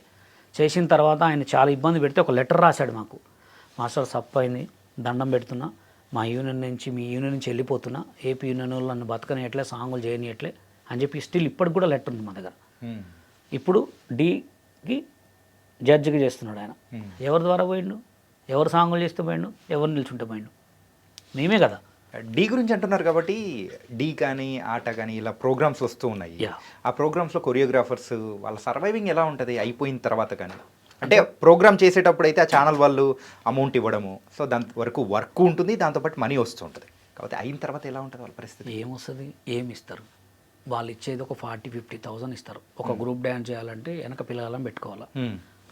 చేసిన తర్వాత ఆయన చాలా ఇబ్బంది పెడితే ఒక లెటర్ రాశాడు మాకు, మాస్టర్ సప్పైంది, దండం పెడుతున్నా, మా యూనియన్ నుంచి మీ యూనియన్ నుంచి వెళ్ళిపోతున్నా, ఏపీ యూనియన్ వాళ్ళు నన్ను బతకనియట్లే, సాంగులు చేయనియట్లే అని చెప్పి స్టిల్ ఇప్పటికి కూడా లెటర్ ఉంది మా దగ్గర. ఇప్పుడు డీకి జడ్జిగా చేస్తున్నాడు ఆయన. ఎవరి ద్వారా పోయిండు? ఎవరు సాంగులు చేస్తూ పోయిండు? ఎవరు నిల్చుంటే పోయిండు? మేమే కదా. డీ గురించి అంటున్నారు కాబట్టి డీ కానీ ఆట కానీ ఇలా ప్రోగ్రామ్స్ వస్తూ ఉన్నాయి. ఆ ప్రోగ్రామ్స్లో కొరియోగ్రాఫర్స్ వాళ్ళ సర్వైవింగ్ ఎలా ఉంటుంది అయిపోయిన తర్వాత? కానీ అంటే ప్రోగ్రామ్ చేసేటప్పుడు అయితే ఆ ఛానల్ వాళ్ళు అమౌంట్ ఇవ్వడము, సో దాని వరకు వర్క్ ఉంటుంది, దాంతోపాటు మనీ వస్తూ ఉంటుంది. కాబట్టి అయిన తర్వాత ఎలా ఉంటుంది వాళ్ళ పరిస్థితి? ఏమొస్తుంది? ఏమి ఇస్తారు? వాళ్ళు ఇచ్చేది ఒక 40,000-50,000 ఇస్తారు. ఒక గ్రూప్ డ్యాన్స్ చేయాలంటే వెనక పిల్లగాళ్ళని పెట్టుకోవాలా,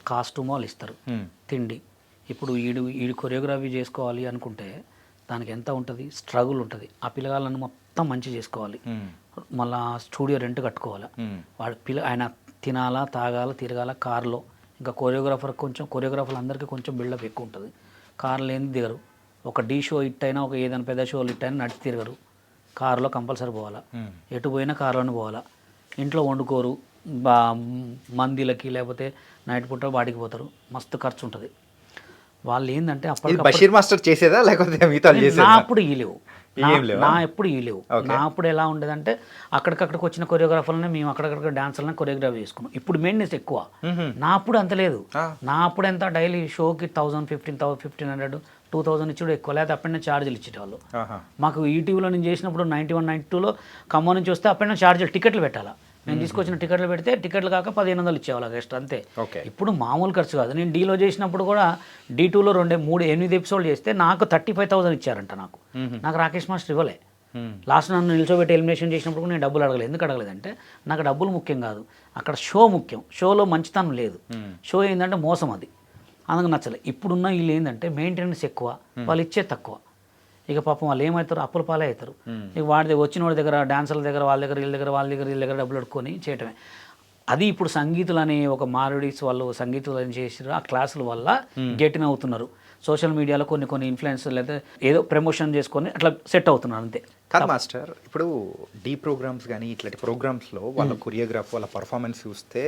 కాస్ట్యూమ్ వాళ్ళు ఇస్తారు, తిండి. ఇప్పుడు ఈడు కొరియోగ్రఫీ చేసుకోవాలి అనుకుంటే దానికి ఎంత ఉంటుంది, స్ట్రగుల్ ఉంటుంది. ఆ పిల్లగాళ్ళని మొత్తం మంచి చేసుకోవాలి, మళ్ళీ స్టూడియో రెంట్ కట్టుకోవాలి, ఆయన తినాలా, తాగాల, తిరగాల కార్లో. ఇంకా కొరియోగ్రాఫర్లు అందరికీ కొంచెం బిల్డప్ ఎక్కువ ఉంటుంది. కార్లు లేని దిగరు. ఒక డీ షో హిట్ అయినా, ఒక ఏదైనా పెద్ద షోలు హిట్ అయినా నడిచి తిరగరు. కారులో కంపల్సరీ పోవాలా, ఎటు పోయినా కారులోనే పోవాలా. ఇంట్లో వండుకోరు, మందిలకి లేకపోతే నైట్ పూట వాటికి పోతారు, మస్తు ఖర్చు ఉంటుంది. వాళ్ళు ఏంటంటే బషీర్ మాస్టర్ చేసేదా లేకపోతే మిగతా నా అప్పుడు ఇలేవు, నా ఎప్పుడు ఇలేవు. నా అప్పుడు ఎలా ఉండేదంటే అక్కడికక్కడికి వచ్చిన కొరియోగ్రాఫర్లనే మేము అక్కడక్కడ డాన్సర్లను కొరియోగ్రఫీ చేసుకున్నాం. ఇప్పుడు మెయిన్నెస్ ఎక్కువ. నా అప్పుడు అంత లేదు. నా అప్పుడు ఎంత డైలీ షోకి 1,000, 1,500, 2,000 ఇచ్చుడు ఎక్కువ, లేకపోతే అప్పటినే ఛార్జీలు ఇచ్చేవాళ్ళు. మాకు ఈటీవీలో నేను చేసినప్పుడు 91, 92లో ఖమ్మం నుంచి వస్తే అప్పటినే ఛార్జీలు, టికెట్లు పెట్టాలా. నేను తీసుకొచ్చిన టికెట్లు పెడితే టికెట్లు కాక 1,500 ఇచ్చేవాళ్ళు ఎక్స్ట్రా, అంతే. ఇప్పుడు మామూలు ఖర్చు కాదు. నేను డీలో చేసినప్పుడు కూడా D2లో 8 ఎపిసోడ్లు చేస్తే నాకు 35,000 ఇచ్చారంట. నాకు రాకేష్ మాస్టర్ ఇవ్వలే. లాస్ట్ నన్ను నిల్చోబెట్టి ఎలిమినేషన్ చేసినప్పుడు నేను డబ్బులు అడగలేదు. ఎందుకు అడగలేదంటే నాకు డబ్బులు ముఖ్యం కాదు, అక్కడ షో ముఖ్యం. షోలో మంచితనం లేదు, షో ఏంటంటే మోసం, అది అందుకు నచ్చలేదు. ఇప్పుడున్న వీళ్ళు ఏంటంటే మెయింటెనెన్స్ ఎక్కువ, వాళ్ళు ఇచ్చే తక్కువ. ఇక పాపం వాళ్ళు ఏమవుతారు, అప్పుల పాలే అవుతారు. ఇక వచ్చిన వాడి దగ్గర, డాన్సర్ల దగ్గర, వాళ్ళ దగ్గర డబ్బులు అడుక్కొని చేయటమే. అది ఇప్పుడు సంగీతులు అనే ఒక మారుడీస్ వాళ్ళు సంగీతులు అని చేసారు. ఆ క్లాసుల వల్ల గెటిన్ అవుతున్నారు. సోషల్ మీడియాలో కొన్ని ఇన్ఫ్లుయెన్స్ లేదా ఏదో ప్రమోషన్ చేసుకొని అట్లా సెట్ అవుతున్నారు, అంతే. కాదు మాస్టర్, ఇప్పుడు డీ ప్రోగ్రామ్స్ కానీ ఇట్లాంటి ప్రోగ్రామ్స్లో వాళ్ళ కొరియోగ్రాఫ్, వాళ్ళ పర్ఫార్మెన్స్ చూస్తే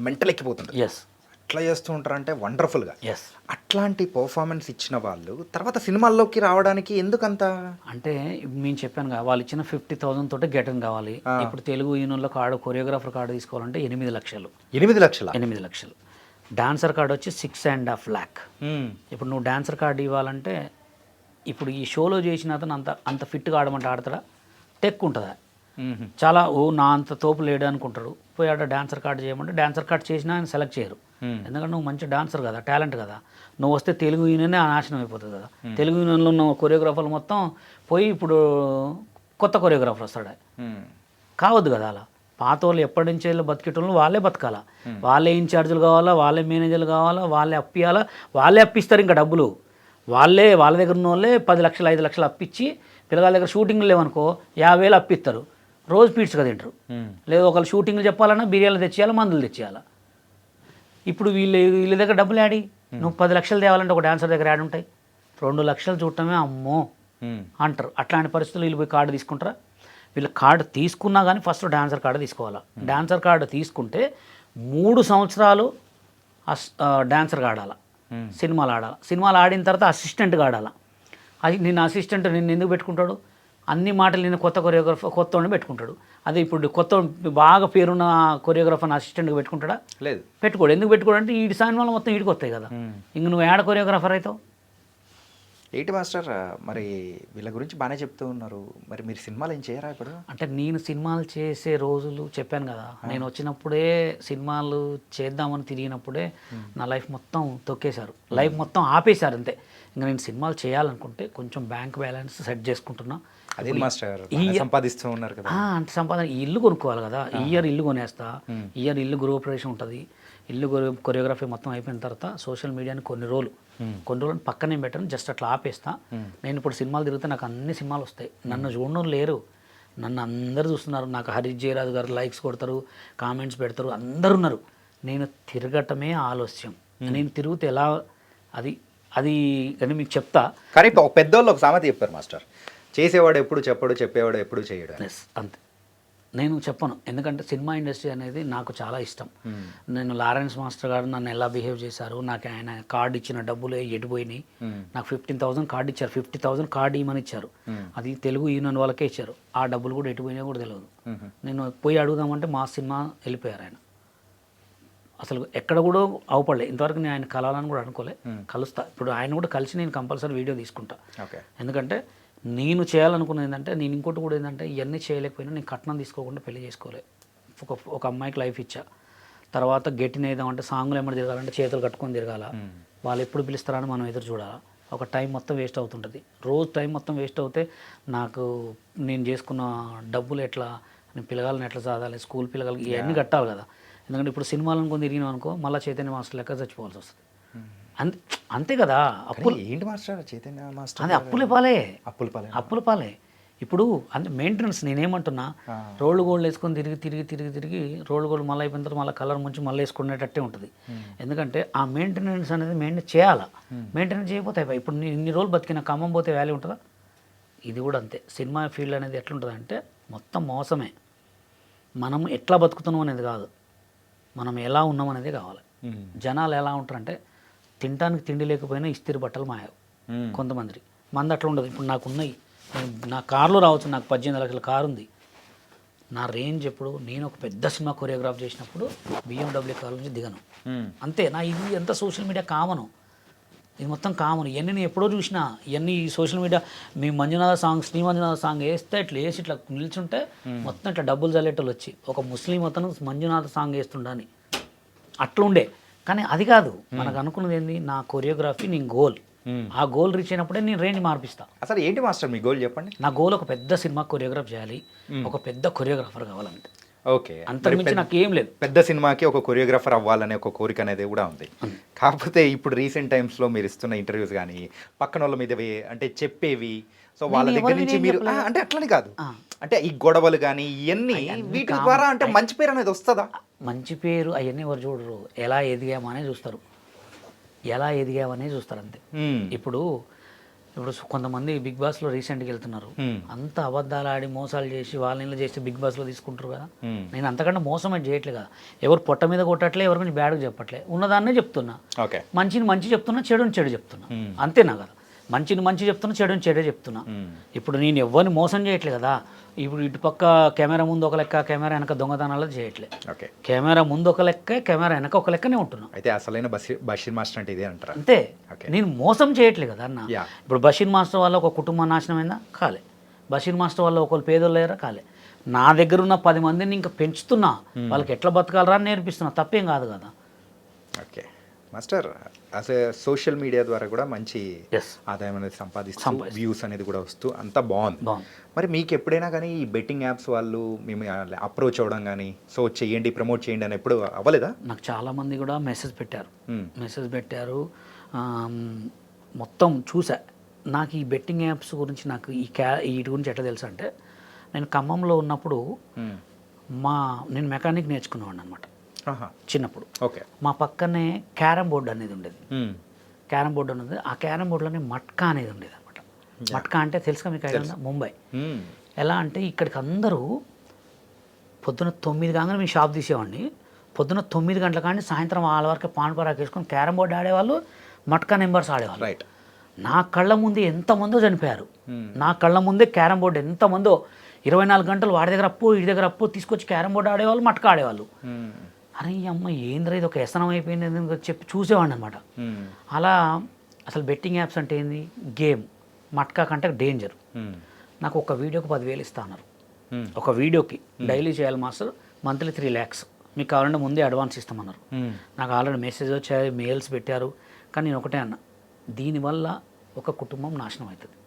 మెంటల్ ఎక్కిపోతుంది. ఎస్, ఎట్లా చేస్తూ ఉంటారంటే వండర్ఫుల్గా. ఎస్, అట్లాంటి పర్ఫార్మెన్స్ ఇచ్చిన వాళ్ళు తర్వాత సినిమాల్లోకి రావడానికి ఎందుకంత అంటే నేను చెప్పాను కదా, వాళ్ళు ఇచ్చిన 50,000 తోటి గెటన్ కావాలి. ఇప్పుడు తెలుగు యూనియన్లో కొరియోగ్రాఫర్ కార్డు తీసుకోవాలంటే 8 లక్షలు. 8 లక్షలు. డాన్సర్ కార్డు వచ్చి 6.5 lakh. ఇప్పుడు నువ్వు డాన్సర్ కార్డు ఇవ్వాలంటే ఇప్పుడు ఈ షోలో చేసిన అతను అంత ఫిట్గా ఆడమంటే ఆడతాడా? టెక్ ఉంటుందా? చాలా నా అంత తోపు లేడు అనుకుంటారు. పోయి ఆడ డాన్సర్ కార్డు చేయమంటే డాన్సర్ కార్డు చేసినా ఆయన సెలెక్ట్ చేయరు. ఎందుకంటే నువ్వు మంచి డాన్సర్ కదా, టాలెంట్ కదా. నువ్వు వస్తే తెలుగు యూనియనే నాశనం అయిపోతుంది కదా. తెలుగు యూనియన్లో ఉన్న కొరియోగ్రాఫర్లు మొత్తం పోయి ఇప్పుడు కొత్త కొరియోగ్రాఫర్ వస్తాడు, కావద్దు కదా. అలా పాత వాళ్ళు ఎప్పటి నుంచి బతికేటోళ్ళు వాళ్ళే బతకాలా, వాళ్ళే ఇన్ఛార్జీలు కావాలా, వాళ్ళే మేనేజర్లు కావాలా, వాళ్ళే అప్పియాలా, వాళ్ళే అప్పిస్తారు. ఇంకా డబ్బులు వాళ్ళ దగ్గర ఉన్న వాళ్ళే 10 లక్షలు 5 లక్షలు అప్పించి, పిల్లగాళ్ళ దగ్గర షూటింగ్లు లేవనుకో 50,000 అప్పిస్తారు. రోజు పీడ్స్గా తింటారు. లేదు ఒకళ్ళు షూటింగ్లు చెప్పాలన్నా బిర్యానీలు తెచ్చేయాలి, మందులు తెచ్చేయాలి. ఇప్పుడు వీళ్ళ దగ్గర డబ్బులు యాడి? నువ్వు 10 లక్షలు తేవాలంటే ఒక డాన్సర్ దగ్గర యాడ్ ఉంటాయి. 2 లక్షలు చూడటమే అమ్మో అంటారు. అట్లాంటి పరిస్థితులు వీళ్ళు పోయి కార్డు తీసుకుంటారా? వీళ్ళు కార్డు తీసుకున్నా కానీ ఫస్ట్ డాన్సర్ కార్డు తీసుకోవాలా. డాన్సర్ కార్డు తీసుకుంటే 3 సంవత్సరాలు డాన్సర్గా ఆడాలి, సినిమాలు ఆడాలి. సినిమాలు ఆడిన తర్వాత అసిస్టెంట్గా ఆడాలి. అది నిన్న అసిస్టెంట్ నిన్ను ఎందుకు పెట్టుకుంటాడు? అన్ని మాటలు నేను కొత్త కొరియోగ్రాఫర్ కొత్త వాడిని పెట్టుకుంటాడు. అదే ఇప్పుడు కొత్త బాగా పేరున్న కొరియోగ్రాఫర్ని అసిస్టెంట్గా పెట్టుకుంటాడా? లేదు, పెట్టుకోడు. ఎందుకు పెట్టుకోడు అంటే ఈ సినిమాలు మొత్తం వీడికి వస్తాయి కదా. ఇంక నువ్వు ఏడ కొరియోగ్రాఫర్ అవుతావు? ఏంటి మాస్టర్, మరి వీళ్ళ గురించి బాగానే చెప్తూ ఉన్నారు, మరి మీరు సినిమాలు ఏం చేయరా ఇప్పుడు? అంటే నేను సినిమాలు చేసే రోజులు చెప్పాను కదా, నేను వచ్చినప్పుడే సినిమాలు చేద్దామని తిరిగినప్పుడే నా లైఫ్ మొత్తం తొక్కేశారు, లైఫ్ మొత్తం ఆపేశారు, అంతే. ఇంకా నేను సినిమాలు చేయాలనుకుంటే కొంచెం బ్యాంక్ బ్యాలెన్స్ సెట్ చేసుకుంటున్నా. అదే మాస్టర్ సంపాదిస్తూ ఉన్నారు కదా, అంటే సంపాదన ఇల్లు కొనుక్కోవాలి కదా. ఇయర్ ఇల్లు కొనేస్తా, ఇయర్ ఇల్లు గృహప్రవేశం ఉంటుంది, ఇల్లు కొరియోగ్రఫీ మొత్తం అయిపోయిన తర్వాత సోషల్ మీడియాని కొన్ని రోజులు పక్కనే పెట్టాను, జస్ట్ అట్లా ఆపేస్తా. నేను ఇప్పుడు సినిమాలు తిరిగితే నాకు అన్ని సినిమాలు వస్తాయి, నన్ను చూడడం లేరు, నన్ను అందరు చూస్తున్నారు. నాకు హరీష్ జయరాజు గారు లైక్స్ కొడతారు, కామెంట్స్ పెడతారు, అందరు ఉన్నారు. నేను తిరగటమే ఆలస్యం. నేను తిరిగితే ఎలా అది కానీ మీకు చెప్తా. కానీ పెద్దోళ్ళు ఒక సామెత చెప్పారు మాస్టర్, చేసేవాడు ఎప్పుడు చెప్పడు, చెప్పేవాడు ఎప్పుడు చేయడు. అంతే, నేను చెప్పను. ఎందుకంటే సినిమా ఇండస్ట్రీ అనేది నాకు చాలా ఇష్టం. నేను లారెన్స్ మాస్టర్ గారు నన్ను ఎలా బిహేవ్ చేశారు, నాకు ఆయన కార్డు ఇచ్చిన డబ్బులు ఎడిపోయినాయి. నాకు 15,000 కార్డు ఇచ్చారు, 50,000 కార్డు ఇవ్వమని ఇచ్చారు. అది తెలుగు యూనియన్ వాళ్ళకే ఇచ్చారు. ఆ డబ్బులు కూడా ఎటుపోయినాయో కూడా తెలియదు. నేను పోయి అడుగుదామంటే మా సినిమా వెళ్ళిపోయారు ఆయన. అసలు ఎక్కడ కూడా అవపడలే. ఇంతవరకు నేను ఆయన కలవాలని కూడా అనుకోలే. కలుస్తా ఇప్పుడు, ఆయన కూడా కలిసి నేను కంపల్సరీ వీడియో తీసుకుంటా. ఎందుకంటే నేను చేయాలనుకున్నది ఏంటంటే, నేను ఇంకోటి కూడా ఏంటంటే, ఇవన్నీ చేయలేకపోయినా నేను కట్నం తీసుకోకుండా పెళ్లి చేసుకోలే. ఒక అమ్మాయికి లైఫ్ ఇచ్చా. తర్వాత గెట్టిన ఏదామంటే సాంగ్లు ఏమైనా తిరగాలంటే చేతులు కట్టుకొని తిరగాల, వాళ్ళు ఎప్పుడు పిలుస్తారని మనం ఎదురు చూడాలి. ఒక టైం మొత్తం వేస్ట్ అవుతుంటుంది. రోజు టైం మొత్తం వేస్ట్ అవుతే నాకు నేను చేసుకున్న డబ్బులు ఎట్లా నేను పిల్లగాళ్ళని ఎట్లా చదవాలి, స్కూల్ పిల్లగాళ్ళకి ఇవన్నీ కట్టాలి కదా. ఎందుకంటే ఇప్పుడు సినిమాలను కొన్ని తిరిగినాం అనుకో మళ్ళీ చైతన్య మాస్టర్ లెక్క చచ్చిపోవాల్సి వస్తుంది. అంతే అంతే కదా. అప్పులు ఏంటి మాస్టర్ చైతన్య మాస్టర్? అదే అప్పులు పాలే, అప్పుల పాలే. ఇప్పుడు అంటే మెయింటెనెన్స్ నేనేమంటున్నా, రోడ్లు గోల్డ్ వేసుకొని తిరిగి రోడ్లు గోల్డ్ మళ్ళీ అయిపోయిన తర్వాత మళ్ళీ కలర్ ముంచి మళ్ళీ వేసుకునేటట్టే ఉంటుంది. ఎందుకంటే ఆ మెయింటెనెన్స్ అనేది మెయింటైన్ చేయాలా. మెయింటెనెన్స్ చేయకపోతే అయిపోయి. ఇప్పుడు నేను ఇన్ని రోజులు బతికిన ఖమ్మం పోతే వాల్యూ ఉంటుందా? ఇది కూడా అంతే. సినిమా ఫీల్డ్ అనేది ఎట్లుంటుంది అంటే మొత్తం మోసమే. మనం ఎట్లా బతుకుతున్నాం అనేది కాదు, మనం ఎలా ఉన్నాం అనేది కావాలి. జనాలు ఎలా ఉంటారంటే తినడానికి తిండి లేకపోయినా ఇస్తిరి బట్టలు మాయవు కొంతమంది. మంది అట్లా ఉండదు. ఇప్పుడు నాకున్నాయి, నా కార్లో రావచ్చు, నాకు 18 లక్షల కారు ఉంది. నా రేంజ్ ఎప్పుడు నేను ఒక పెద్ద సినిమా కొరియోగ్రాఫ్ చేసినప్పుడు BMW కార్ నుంచి దిగను. అంతే. నా ఇది ఎంత సోషల్ మీడియా కామను, ఇది మొత్తం కామన్. ఇవన్నీ నేను ఎప్పుడో చూసినా. ఇవన్నీ ఈ సోషల్ మీడియా మీ మంజునాథ సాంగ్, శ్రీ మంజునాథ సాంగ్ వేస్తే ఇట్లా వేసి ఇట్లా నిల్చుంటే మొత్తం ఇట్లా డబ్బులు చల్లేటోళ్ళు వచ్చి ఒక ముస్లిం అతను మంజునాథ సాంగ్ వేస్తుండని అట్లా ఉండే. కానీ అది కాదు మనకు అనుకున్నది ఏంది, నా కొరియోగ్రఫీ నేను గోల్. ఆ గోల్ రీచ్ అయినప్పుడే నేను రేంజ్ మార్పిస్తా. అసలు ఏంటి మాస్టర్ మీ గోల్ చెప్పండి? నా గోల్ ఒక పెద్ద సినిమా కొరియోగ్రాఫ్ చేయాలి, ఒక పెద్ద కొరియోగ్రాఫర్ కావాలంటే. ఓకే. అంతకుమించి నాకు ఏం లేదు. పెద్ద సినిమాకి ఒక కొరియోగ్రాఫర్ అవ్వాలనే ఒక కోరిక అనేది కూడా ఉంది. కాకపోతే ఇప్పుడు రీసెంట్ టైమ్స్లో మీరు ఇస్తున్న ఇంటర్వ్యూస్ కానీ పక్కన వాళ్ళ మీద అంటే చెప్పేవి, సో వాళ్ళ దగ్గర నుంచి మీరు అంటే అట్లని కాదు, అంటే ఈ గొడవలు కానీ ఇవన్నీ వీటి ద్వారా అంటే మంచి పేరు అనేది వస్తుందా? మంచి పేరు అవన్నీ ఎవరు చూడరు, ఎలా ఎదిగామనే చూస్తారు. ఎలా ఎదిగామనే చూస్తారు అంతే. ఇప్పుడు కొంతమంది బిగ్ బాస్లో రీసెంట్గా వెళ్తున్నారు, అంత అబద్ధాలు ఆడి మోసాలు చేసి వాళ్ళ ఇల్లు చేసి బిగ్ బాస్లో తీసుకుంటారు కదా. నేను అంతకంటే మోసం అని చేయట్లేదు కదా. ఎవరు పొట్ట మీద కొట్టట్లే, ఎవరి మీద బ్యాడ్గా చెప్పట్లే, ఉన్నదాన్నే చెప్తున్నా. మంచిని మంచి చెప్తున్నా, చెడుని చెడు చెప్తున్నా, అంతేనా కదా. మంచిని మంచి చెప్తున్నా, చెడుని చెడే చెప్తున్నా. ఇప్పుడు నేను ఎవరిని మోసం చేయట్లే కదా. ఇప్పుడు ఇటుపక్క కెమెరా ముందు ఒక లెక్క, కెమెరా వెనక దొంగతనాలు చేయట్లే. కెమెరా ముందు ఒక లెక్క, కెమెరా వెనక ఒక లెక్కనే ఉంటున్నా. అయితే అసలైన బషీర్ మాస్టర్ అంటే ఇదే అంటారా? అంతే. నేను మోసం చేయట్లే కదా అన్న. ఇప్పుడు బషీర్ మాస్టర్ వల్ల ఒక కుటుంబం నాశనం అయిందా? కాలే. బషీర్ మాస్టర్ వల్ల ఒకరు పేదోళ్ళు అయ్యారా? కాలే. నా దగ్గర ఉన్న 10 మందిని ఇంకా పెంచుతున్నా, వాళ్ళకి ఎట్లా బతకాలరా అని నేర్పిస్తున్నా, తప్పేం కాదు కదా. ఓకే మాస్టర్, అసలు సోషల్ మీడియా ద్వారా కూడా మంచి ఆదాయం అనేది సంపాదిస్తూ వ్యూస్ అనేది కూడా వస్తూ అంతా బాగుంది. మరి మీకు ఎప్పుడైనా కానీ ఈ బెట్టింగ్ యాప్స్ వాళ్ళు మేము అప్రోచ్ అవ్వడం కానీ, సో చేయండి ప్రమోట్ చేయండి అని ఎప్పుడు అవ్వలేదా? నాకు చాలామంది కూడా మెసేజ్ పెట్టారు, మొత్తం చూసా. నాకు ఈ బెట్టింగ్ యాప్స్ గురించి, నాకు వీటి గురించి ఎట్లా తెలుసు అంటే, నేను ఖమ్మంలో ఉన్నప్పుడు నేను మెకానిక్ నేర్చుకునేవాడిని అనమాట చిన్నప్పుడు. ఓకే. మా పక్కనే క్యారమ్ బోర్డు అనేది ఉండేది. క్యారమ్ బోర్డు అనేది, ఆ క్యారమ్ బోర్డులోనే మట్కా అనేది ఉండేది అనమాట. మట్కా అంటే తెలుసుగా మీకు? ఐడియా ఉందా? ముంబై. ఎలా అంటే ఇక్కడికి అందరూ పొద్దున్న 9 కాగానే మీ షాప్ తీసేవాడిని. పొద్దున్న 9 గంటల కానీ సాయంత్రం వాళ్ళ వరకు పాన్ పరాకు వేసుకొని క్యారమ్ బోర్డు ఆడేవాళ్ళు, మట్కా నెంబర్స్ ఆడేవాళ్ళు. రైట్. నా కళ్ళ ముందే ఎంతమందో చనిపోయారు. నా కళ్ళ ముందే క్యారమ్ బోర్డు ఎంతమందో 24 గంటలు వాడి దగ్గర అప్పు వీడి దగ్గర అప్పు తీసుకొచ్చి క్యారమ్ బోర్డు ఆడేవాళ్ళు, మట్కా ఆడేవాళ్ళు. అరే అమ్మ ఏంద్రా ఇది ఒక వ్యసనం అయిపోయింది అని చెప్పి చూసేవాడిని అనమాట. అలా అసలు బెట్టింగ్ యాప్స్ అంటే ఏంది, గేమ్. మట్కా కంటే డేంజర్. నాకు ఒక వీడియోకి 10,000 ఇస్తా అన్నారు. ఒక వీడియోకి డైలీ చేయాలి మాస్టర్, మంత్లీ 3 lakhs, మీకు కావాలంటే ముందే అడ్వాన్స్ ఇస్తామన్నారు. నాకు ఆల్రెడీ మెసేజ్ వచ్చాయి, మెయిల్స్ పెట్టారు. కానీ నేను ఒకటే అన్నా, దీనివల్ల ఒక కుటుంబం నాశనం అవుతుంది.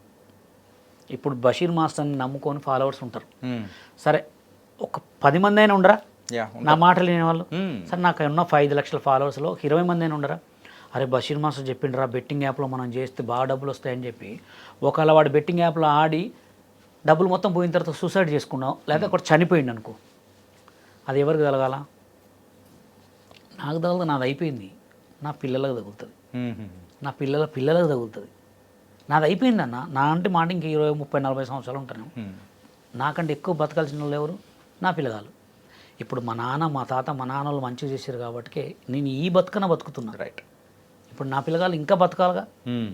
ఇప్పుడు బషీర్ మాస్టర్ని నమ్ముకొని ఫాలోవర్స్ ఉంటారు. సరే ఒక 10 మంది అయినా ఉండరా నా మాటలు వినేవాళ్ళు? సరే నాకు ఉన్న 5 లక్షల ఫాలోవర్స్లో 20 మంది అయినా ఉండరా? అరే బషీర్ మాస్టర్ చెప్పిండ్రా బెట్టింగ్ యాప్లో మనం చేస్తే బాగా డబ్బులు వస్తాయని చెప్పి, ఒకవేళ వాడు బెట్టింగ్ యాప్లో ఆడి డబ్బులు మొత్తం పోయిన తర్వాత సూసైడ్ చేసుకున్నావు, లేదా ఒకటి చనిపోయింది అనుకో, అది ఎవరికి తగలగాల? నాకు తగలదు, నాది అయిపోయింది. నా పిల్లలకు తగులుతుంది, నా పిల్లలకు తగులుతుంది. నాది అయిపోయింది అన్న. నా అంటే మాట ఇంక 20, 30, 40 సంవత్సరాలు ఉంటాను. నాకంటే ఎక్కువ బతకాల్సిన వాళ్ళు ఎవరు? నా పిల్లగాళ్ళు. ఇప్పుడు మా నాన్న, మా తాత, మా నాన్న వాళ్ళు మంచిగా చేశారు కాబట్టి నేను ఈ బతుకుతున్నా. రైట్. ఇప్పుడు నా పిల్లగాళ్ళు ఇంకా బతకాలిగా,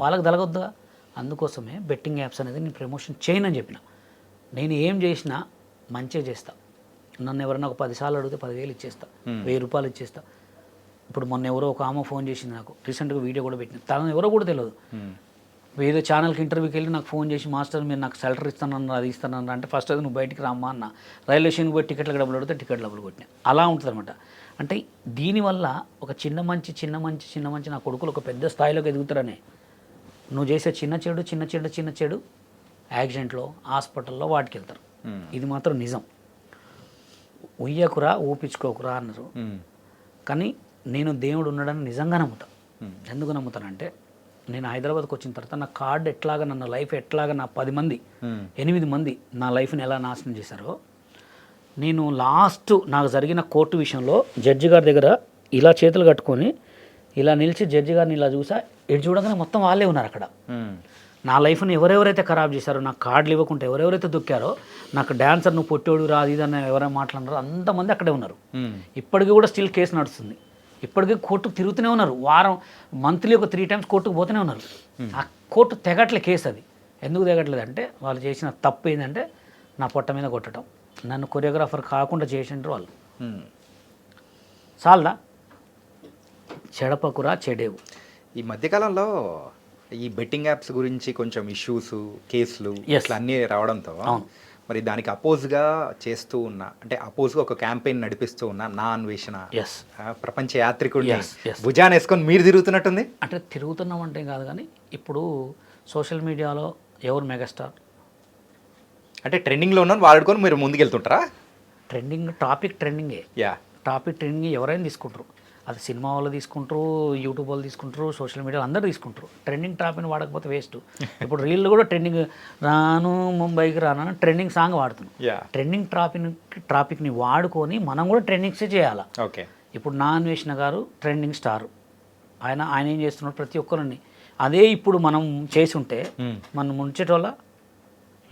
వాళ్ళకి తలగొద్దుగా. అందుకోసమే బెట్టింగ్ యాప్స్ అనేది నేను ప్రమోషన్ చేయనని చెప్పిన. నేను ఏం చేసినా మంచిగా చేస్తా. నన్ను ఎవరైనా ఒక 10 సార్లు అడిగితే 10,000 ఇచ్చేస్తా, 1000 రూపాయలు ఇచ్చేస్తా. ఇప్పుడు మొన్న ఎవరో ఒక ఆమె ఫోన్ చేసింది నాకు, రీసెంట్గా వీడియో కూడా పెట్టింది. తను ఎవరో కూడా తెలియదు. ఏదో ఛానల్కి ఇంటర్వ్యూకి వెళ్ళి నాకు ఫోన్ చేసి, మాస్టర్ మీరు నాకు సాలరీ ఇస్తానన్నారు, అది ఇస్తానన్నారు అంటే, ఫస్ట్ అది నువ్వు బయటికి రామ్మా అన్న. రైల్వే స్టేషన్కి పోయి టికెట్లకు డబ్బులు అడిగితే టికెట్ డబ్బులు కొట్టినా. అలా ఉంటుంది అనమాట. అంటే దీనివల్ల ఒక చిన్న మంచి నా కొడుకులు ఒక పెద్ద స్థాయిలోకి ఎదుగుతారనే. నువ్వు చేసే చిన్న చెడు యాక్సిడెంట్లో, హాస్పిటల్లో వాటికి వెళ్తారు. ఇది మాత్రం నిజం. ఉయ్యకురా ఊపించుకోకురా అన్నారు. కానీ నేను దేవుడు ఉన్నాడని నిజంగా నమ్ముతాను. ఎందుకు నమ్ముతానంటే నేను హైదరాబాద్కి వచ్చిన తర్వాత నా కార్డు ఎట్లాగా నన్ను లైఫ్ ఎట్లాగా నా 10 మంది 8 మంది నా లైఫ్ని ఎలా నాశనం చేశారో, నేను లాస్ట్ నాకు జరిగిన కోర్టు విషయంలో జడ్జి గారి దగ్గర ఇలా చేతులు కట్టుకొని ఇలా నిలిచి జడ్జి గారిని ఇలా చూసా, ఇటు చూడగానే మొత్తం వాళ్ళే ఉన్నారు అక్కడ. నా లైఫ్ని ఎవరెవరైతే ఖరాబ్ చేశారో, నాకు కార్డులు ఇవ్వకుంటే ఎవరెవరైతే దొక్కారో, నాకు డాన్సర్ నువ్వు పొట్టోడు రాదు ఇదన్న ఎవరైనా మాట్లాడినారో అంతమంది అక్కడే ఉన్నారు. ఇప్పటికీ కూడా స్టిల్ కేసు నడుస్తుంది. ఇప్పటికీ కోర్టుకు తిరుగుతూనే ఉన్నారు. మంత్లీ ఒక 3 times కోర్టుకు పోతూనే ఉన్నారు. ఆ కోర్టు తెగట్లే కేసు. అది ఎందుకు తెగట్లేదు అంటే వాళ్ళు చేసిన తప్పు ఏంటంటే నా పొట్ట మీద కొట్టడం, నన్ను కొరియోగ్రాఫర్ కాకుండా చేసిండ్రు వాళ్ళు. చాలదా చెడపకురా చెడేవు. ఈ మధ్యకాలంలో ఈ బెట్టింగ్ యాప్స్ గురించి కొంచెం ఇష్యూస్, కేసులు ఇట్లా అన్నీ రావడంతో మరి దానికి అపోజ్గా చేస్తూ ఉన్నా, అంటే అపోజ్గా ఒక క్యాంపెయిన్ నడిపిస్తూ ఉన్నా నా అన్వేషణ ప్రపంచ యాత్రికుడిని భుజాన్ని వేసుకొని మీరు తిరుగుతున్నట్టుంది. అంటే తిరుగుతున్నాం అంటే కాదు, కానీ ఇప్పుడు సోషల్ మీడియాలో ఎవరు మెగాస్టార్ అంటే ట్రెండింగ్లో ఉన్న వాడుకొని మీరు ముందుకెళ్తుంటారా? టాపిక్ ట్రెండింగే. ఎవరైనా తీసుకుంటారు. అది సినిమా వాళ్ళు తీసుకుంటారు, యూట్యూబ్ వాళ్ళు తీసుకుంటారు, సోషల్ మీడియాలో అందరూ తీసుకుంటారు. ట్రెండింగ్ టాపిక్ని వాడకపోతే వేస్ట్. ఇప్పుడు రీల్ కూడా ట్రెండింగ్ రాను ముంబైకి రాను ట్రెండింగ్ సాంగ్ వాడుతున్నాం. ట్రెండింగ్ టాపిక్ని వాడుకొని మనం కూడా ట్రెండింగ్సే చేయాలి. ఓకే, ఇప్పుడు నా అన్వేషణ గారు ట్రెండింగ్ స్టార్. ఆయన ఏం చేస్తున్నాడు ప్రతి ఒక్కరిని. అదే ఇప్పుడు మనం చేసి ఉంటే మనం ముంచేటోళ్ళ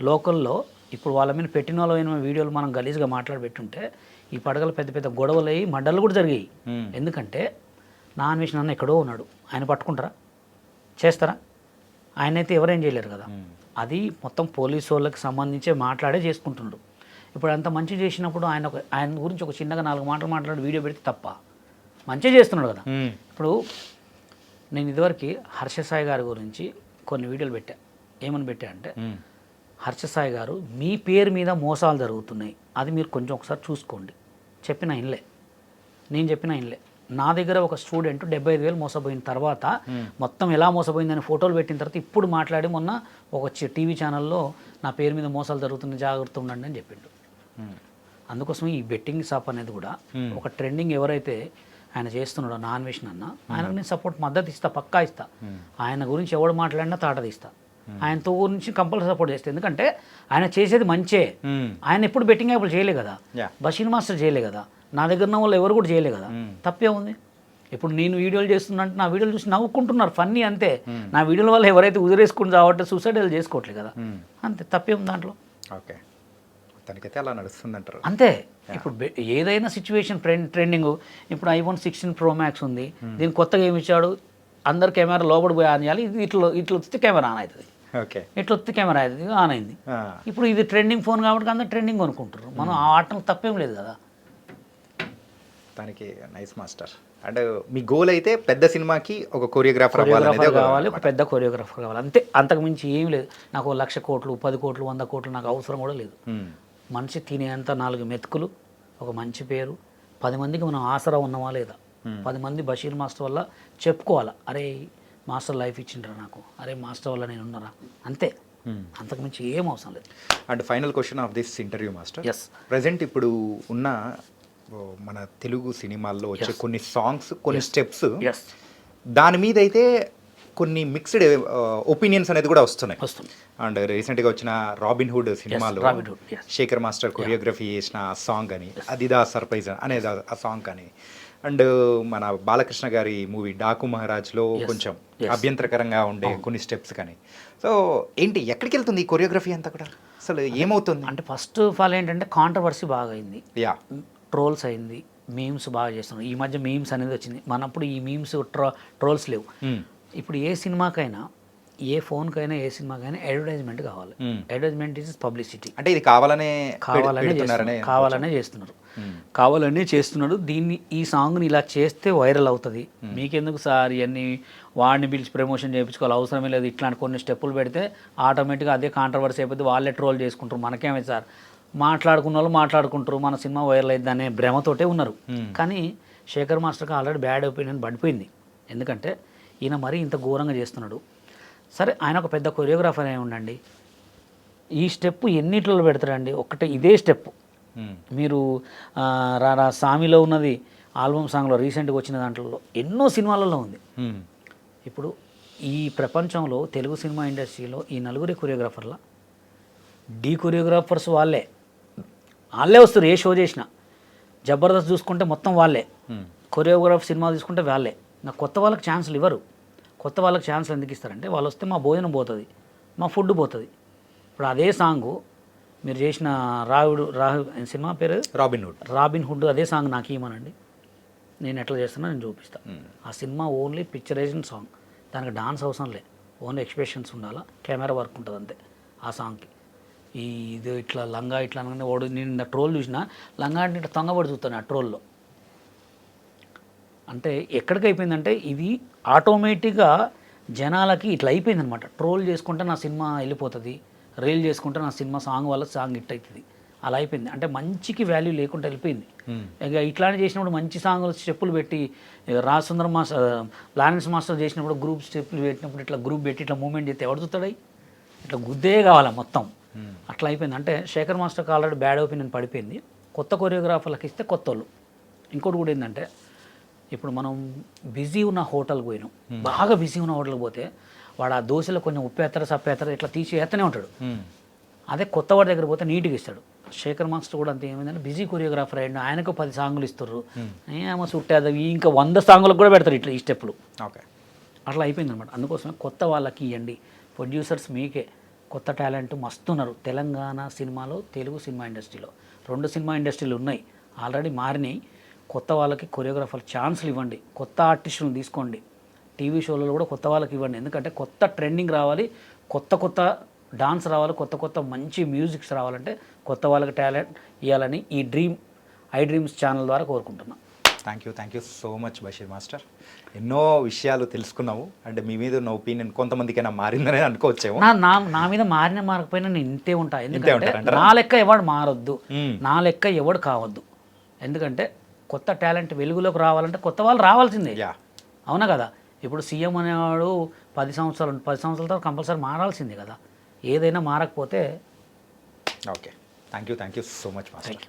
లోకల్లో ఇప్పుడు వాళ్ళ మీద పెట్టిన వాళ్ళ వీడియోలు మనం గలీజ్గా పెట్టుంటే ఈ పడగలు పెద్ద పెద్ద గొడవలు అయ్యి మడ్డలు కూడా జరిగాయి. ఎందుకంటే నా అన్వేషణ అన్న ఎక్కడో ఉన్నాడు, ఆయన పట్టుకుంటారా, చేస్తారా? ఆయనైతే ఎవరేం చేయలేరు కదా. అది మొత్తం పోలీసు వాళ్ళకి సంబంధించే మాట్లాడే చేసుకుంటున్నాడు. ఇప్పుడు అంత మంచి చేసినప్పుడు ఆయన గురించి ఒక చిన్నగా 4 మాటలు మాట్లాడి వీడియో పెడితే తప్ప, మంచిగా చేస్తున్నాడు కదా. ఇప్పుడు నేను ఇదివరకు హర్షసాయి గారి గురించి కొన్ని వీడియోలు పెట్టా. ఏమని పెట్టా అంటే, హర్షసాయి గారు మీ పేరు మీద మోసాలు జరుగుతున్నాయి, అది మీరు కొంచెం ఒకసారి చూసుకోండి. నేను చెప్పిన ఇన్లే. నా దగ్గర ఒక స్టూడెంట్ 75,000 మోసపోయిన తర్వాత మొత్తం ఎలా మోసపోయిందని ఫోటోలు పెట్టిన తర్వాత ఇప్పుడు మాట్లాడి మొన్న ఒక టీవీ ఛానల్లో నా పేరు మీద మోసాలు జరుగుతున్నాయి, జాగ్రత్త ఉండండి అని చెప్పిండు. అందుకోసం ఈ బెట్టింగ్ షాప్ అనేది కూడా ఒక ట్రెండింగ్ ఎవరైతే ఆయన చేస్తున్నాడో నా అన్వేషణ అన్న, ఆయనకు నేను సపోర్ట్ మద్దతు ఇస్తా, పక్కా ఇస్తా. ఆయన గురించి ఎవడు మాట్లాడినా తాట తీస్తా. ఆయనతో గురించి కంపల్సరీ సపోర్ట్ చేస్తే, ఎందుకంటే ఆయన చేసేది మంచే. ఆయన ఎప్పుడు బెట్టింగ్ యాప్లు చేయలే కదా, బషీర్ మాస్టర్ చేయలే కదా, నా దగ్గర ఉన్న వాళ్ళు ఎవరు కూడా చేయలే కదా. తప్పే ఉంది. ఇప్పుడు నేను వీడియోలు చేస్తున్నా అంటే నా వీడియోలు చూసి నవ్వుకుంటున్నారు, ఫన్నీ అంతే. నా వీడియోల వల్ల ఎవరైతే ఉదిరేసుకుని రావట్టే సూసైడ్ చేసుకోవట్లేదు కదా, అంతే. తప్పే ఉంది దాంట్లో. ఓకే, తనకైతే అలా నడుస్తుంది అంటారు అంతే. ఇప్పుడు ఏదైనా సిచ్యువేషన్ ట్రెండింగ్. ఇప్పుడు iPhone 16 Pro Max ఉంది, దీనికి కొత్తగా ఏమి ఇచ్చాడు, అందరు కెమెరా లోపల పోయి ఆన్ చేయాలి, ఇది ఇట్లా వస్తే కెమెరా ఆన్ అవుతుంది, ఇట్లా వస్తే కెమెరా అవుతుంది, ఆన్ అయింది. ఇప్పుడు ఇది ట్రెండింగ్ ఫోన్ కాబట్టి అందరు ట్రెండింగ్ కొనుక్కుంటారు. మనం ఆ ఆటలు తప్పేం లేదు కదా. దానికి నైస్ మాస్టర్. అంటే మీ గోల్ అయితే పెద్ద సినిమాకి ఒక కొరియోగ్రాఫర్ కావాలి, ఒక పెద్ద కొరియోగ్రాఫర్ కావాలి, అంతే. అంతకు మించి ఏం లేదు. నాకు 1,00,000 కోట్లు 10 కోట్లు 100 కోట్లు నాకు అవసరం కూడా లేదు. మనిషి తినేంత 4 మెతుకులు, ఒక మంచి పేరు, 10 మందికి మనం ఆసరా ఉన్నామా లేదా, 10 మంది బషీర్ మాస్టర్ వల్ల చెప్పుకోవాలా, అరే మాస్టర్ లైఫ్ ఇచ్చిండ్రా నాకు, అరే మాస్టర్ వల్ల నేను ఉన్నారా, అంతే. అంతకు మించి ఏం అవసరం లేదు. And final question of this interview master. Present ఇప్పుడు ఉన్న మన తెలుగు సినిమాల్లో వచ్చే కొన్ని సాంగ్స్, కొన్ని స్టెప్స్, దాని మీద అయితే కొన్ని మిక్స్డ్ ఒపీనియన్స్ అనేది కూడా వస్తున్నాయి. అండ్ రీసెంట్గా వచ్చిన రాబిన్ హుడ్ సినిమాలో శేఖర్ మాస్టర్ కొరియోగ్రఫీ చేసిన సాంగ్ అని, అదిదా సర్ప్రైజ్ అనేది ఆ సాంగ్ అని, అండ్ మన బాలకృష్ణ గారి మూవీ డాకు మహారాజ్లో కొంచెం అభ్యంతరకరంగా ఉండే కొన్ని స్టెప్స్ కానీ. సో ఏంటి, ఎక్కడికి వెళ్తుంది ఈ కొరియోగ్రఫీ అంతా కూడా, అసలు ఏమవుతుంది అంటే? ఫస్ట్ ఆఫ్ ఆల్ ఏంటంటే కాంట్రవర్సీ బాగా అయింది, ట్రోల్స్ అయింది, మీమ్స్ బాగా చేస్తున్నాం. ఈ మధ్య మీమ్స్ అనేది వచ్చింది, మనప్పుడు ఈ మీమ్స్ ట్రోల్స్ లేవు. ఇప్పుడు ఏ సినిమాకైనా, ఏ ఫోన్కైనా, ఏ సినిమాకైనా అడ్వర్టైజ్మెంట్ కావాలి. Advertisement is publicity. అంటే ఇది కావాలనే చేస్తున్నాడు. దీన్ని, ఈ సాంగ్ని ఇలా చేస్తే వైరల్ అవుతుంది, మీకెందుకు సార్ ఇవన్నీ వాడిని పిలిచి ప్రమోషన్ చేయించుకోవాలి, అవసరమే లేదు. ఇట్లాంటి కొన్ని స్టెప్పులు పెడితే ఆటోమేటిక్గా అదే కాంట్రవర్సీ అయిపోతే వాళ్ళే ట్రోల్ చేసుకుంటారు, మనకేమైంది సార్, మాట్లాడుకున్న వాళ్ళు మాట్లాడుకుంటారు, మన సినిమా వైరల్ అయింది అనే భ్రమతోటే ఉన్నారు. కానీ శేఖర్ మాస్టర్కి ఆల్రెడీ బ్యాడ్ ఒపీనియన్ పడిపోయింది. ఎందుకంటే ఈయన మరీ ఇంత ఘోరంగా చేస్తున్నాడు. సరే, ఆయన ఒక పెద్ద కొరియోగ్రాఫర్ అయి ఉండండి, ఈ స్టెప్ ఎన్నిట్లో పెడతాడండి? ఇదే స్టెప్ మీరు రారా సామిలో ఉన్నది ఆల్బమ్ సాంగ్లో రీసెంట్గా వచ్చిన దాంట్లో ఎన్నో సినిమాలలో ఉంది. ఇప్పుడు ఈ ప్రపంచంలో తెలుగు సినిమా ఇండస్ట్రీలో ఈ నలుగురి కొరియోగ్రాఫర్ల కొరియోగ్రాఫర్స్ వాళ్ళే వస్తారు. ఏ షో చేసినా జబర్దస్త్ చూసుకుంటే మొత్తం వాళ్ళే, కొరియోగ్రాఫ్ సినిమా తీసుకుంటే వాళ్ళే. నాకు కొత్త వాళ్ళకి ఛాన్సులు ఇవ్వరు. కొత్త వాళ్ళకి ఛాన్సులు ఎందుకు ఇస్తారంటే వాళ్ళు వస్తే మా భోజనం పోతుంది, మా ఫుడ్ పోతుంది. ఇప్పుడు అదే సాంగు మీరు చేసిన రాహు సినిమా పేరు రాబిన్ హుడ్ అదే సాంగ్ నాకు ఇవ్వమనండి, నేను ఎట్లా చేస్తున్నా నేను చూపిస్తాను. ఆ సినిమా ఓన్లీ పిక్చరైజ్డ్ సాంగ్, దానికి డాన్స్ అవసరం లే, ఓన్లీ ఎక్స్ప్రెషన్స్ ఉండాలా, కెమెరా వర్క్ ఉంటుంది అంతే ఆ సాంగ్కి. ఇది ఇట్లా లంగా ఇట్లా అనగానే వాడు నేను ట్రోల్ చూసిన లంగా అంటే ఇట్లా తొంగబడి చూస్తాను ఆ ట్రోల్లో. అంటే ఎక్కడికి అయిపోయిందంటే ఇది ఆటోమేటిక్గా జనాలకి ఇట్లా అయిపోయింది అనమాట. ట్రోల్ చేసుకుంటే నా సినిమా వెళ్ళిపోతుంది, రీల్ చేసుకుంటే నా సినిమా సాంగ్ వల్ల సాంగ్ హిట్ అవుతుంది, అలా అయిపోయింది. అంటే మంచికి వాల్యూ లేకుండా వెళ్ళిపోయింది. ఇక ఇట్లాంటి చేసినప్పుడు మంచి సాంగ్లు స్టెప్పులు పెట్టి రాజసుందరం మాస్టర్ లారెన్స్ మాస్టర్ చేసినప్పుడు గ్రూప్ స్టెప్పులు పెట్టినప్పుడు ఇట్లా గ్రూప్ పెట్టి ఇట్లా మూమెంట్ చేస్తే ఎవరు చూస్తాడై, ఇట్లా గుద్దే కావాలా మొత్తం, అట్లా అయిపోయింది. అంటే శేఖర్ మాస్టర్కి ఆల్రెడీ బ్యాడ్ ఒపీనియన్ పడిపోయింది. కొత్త కొరియోగ్రాఫర్లకు ఇస్తే కొత్త వాళ్ళు. ఇంకోటి కూడా ఏంటంటే ఇప్పుడు మనం బిజీ ఉన్న హోటల్కి పోయినాం, బాగా బిజీ ఉన్న హోటల్కి పోతే వాడు ఆ దోశలో కొంచెం ఉప్పు ఎత్తర సప్పు ఎత్తర ఇట్లా తీసి ఎత్తనే ఉంటాడు. అదే కొత్త వాడి దగ్గర పోతే నీట్గా ఇస్తాడు. శేఖర్ మాస్టర్ కూడా అంతే ఏమైందంటే బిజీ కొరియోగ్రాఫర్ అయ్యాడు, ఆయనకు 10 సాంగులు ఇస్తారు, ఏమో చుట్టేది ఇంకా 100 సాంగులకు కూడా పెడతారు ఇట్లా ఈ స్టెప్పులు. ఓకే, అట్లా అయిపోయింది అనమాట. అందుకోసమే కొత్త వాళ్ళకి ఇవ్వండి. ప్రొడ్యూసర్స్ మీకే కొత్త టాలెంట్ మస్తున్నారు తెలంగాణ సినిమాలో, తెలుగు సినిమా ఇండస్ట్రీలో. 2 సినిమా ఇండస్ట్రీలు ఉన్నాయి ఆల్రెడీ మారినాయి. కొత్త వాళ్ళకి కొరియోగ్రాఫర్ ఛాన్సులు ఇవ్వండి, కొత్త ఆర్టిస్టులను తీసుకోండి, టీవీ షోలలో కూడా కొత్త వాళ్ళకి ఇవ్వండి. ఎందుకంటే కొత్త ట్రెండింగ్ రావాలి, కొత్త డాన్స్ రావాలి, కొత్త మంచి మ్యూజిక్స్ రావాలంటే కొత్త వాళ్ళకి టాలెంట్ ఇవ్వాలని ఈ ఐ డ్రీమ్స్ ఛానల్ ద్వారా కోరుకుంటున్నాను. Thank you so much Basheer master. ఎన్నో విషయాలు తెలుసుకున్నావు. అంటే మీ మీద ఉన్న ఒపీనియన్ కొంతమందికైనా మారిందని అనుకోవచ్చేమో. నా మీద మారకపోయినా నేను ఇంతే ఉంటా. ఎందుకంటే నా లెక్క ఎవడు మారొద్దు, నా లెక్క ఎవడు కావద్దు. ఎందుకంటే కొత్త టాలెంట్ వెలుగులోకి రావాలంటే కొత్త వాళ్ళు రావాల్సిందే, అవునా కదా. ఇప్పుడు సీఎం అనేవాడు 10 సంవత్సరాల తర్వాత కంపల్సరీ మారాల్సిందే కదా. ఏదైనా మారకపోతే. Okay, thank you so much master.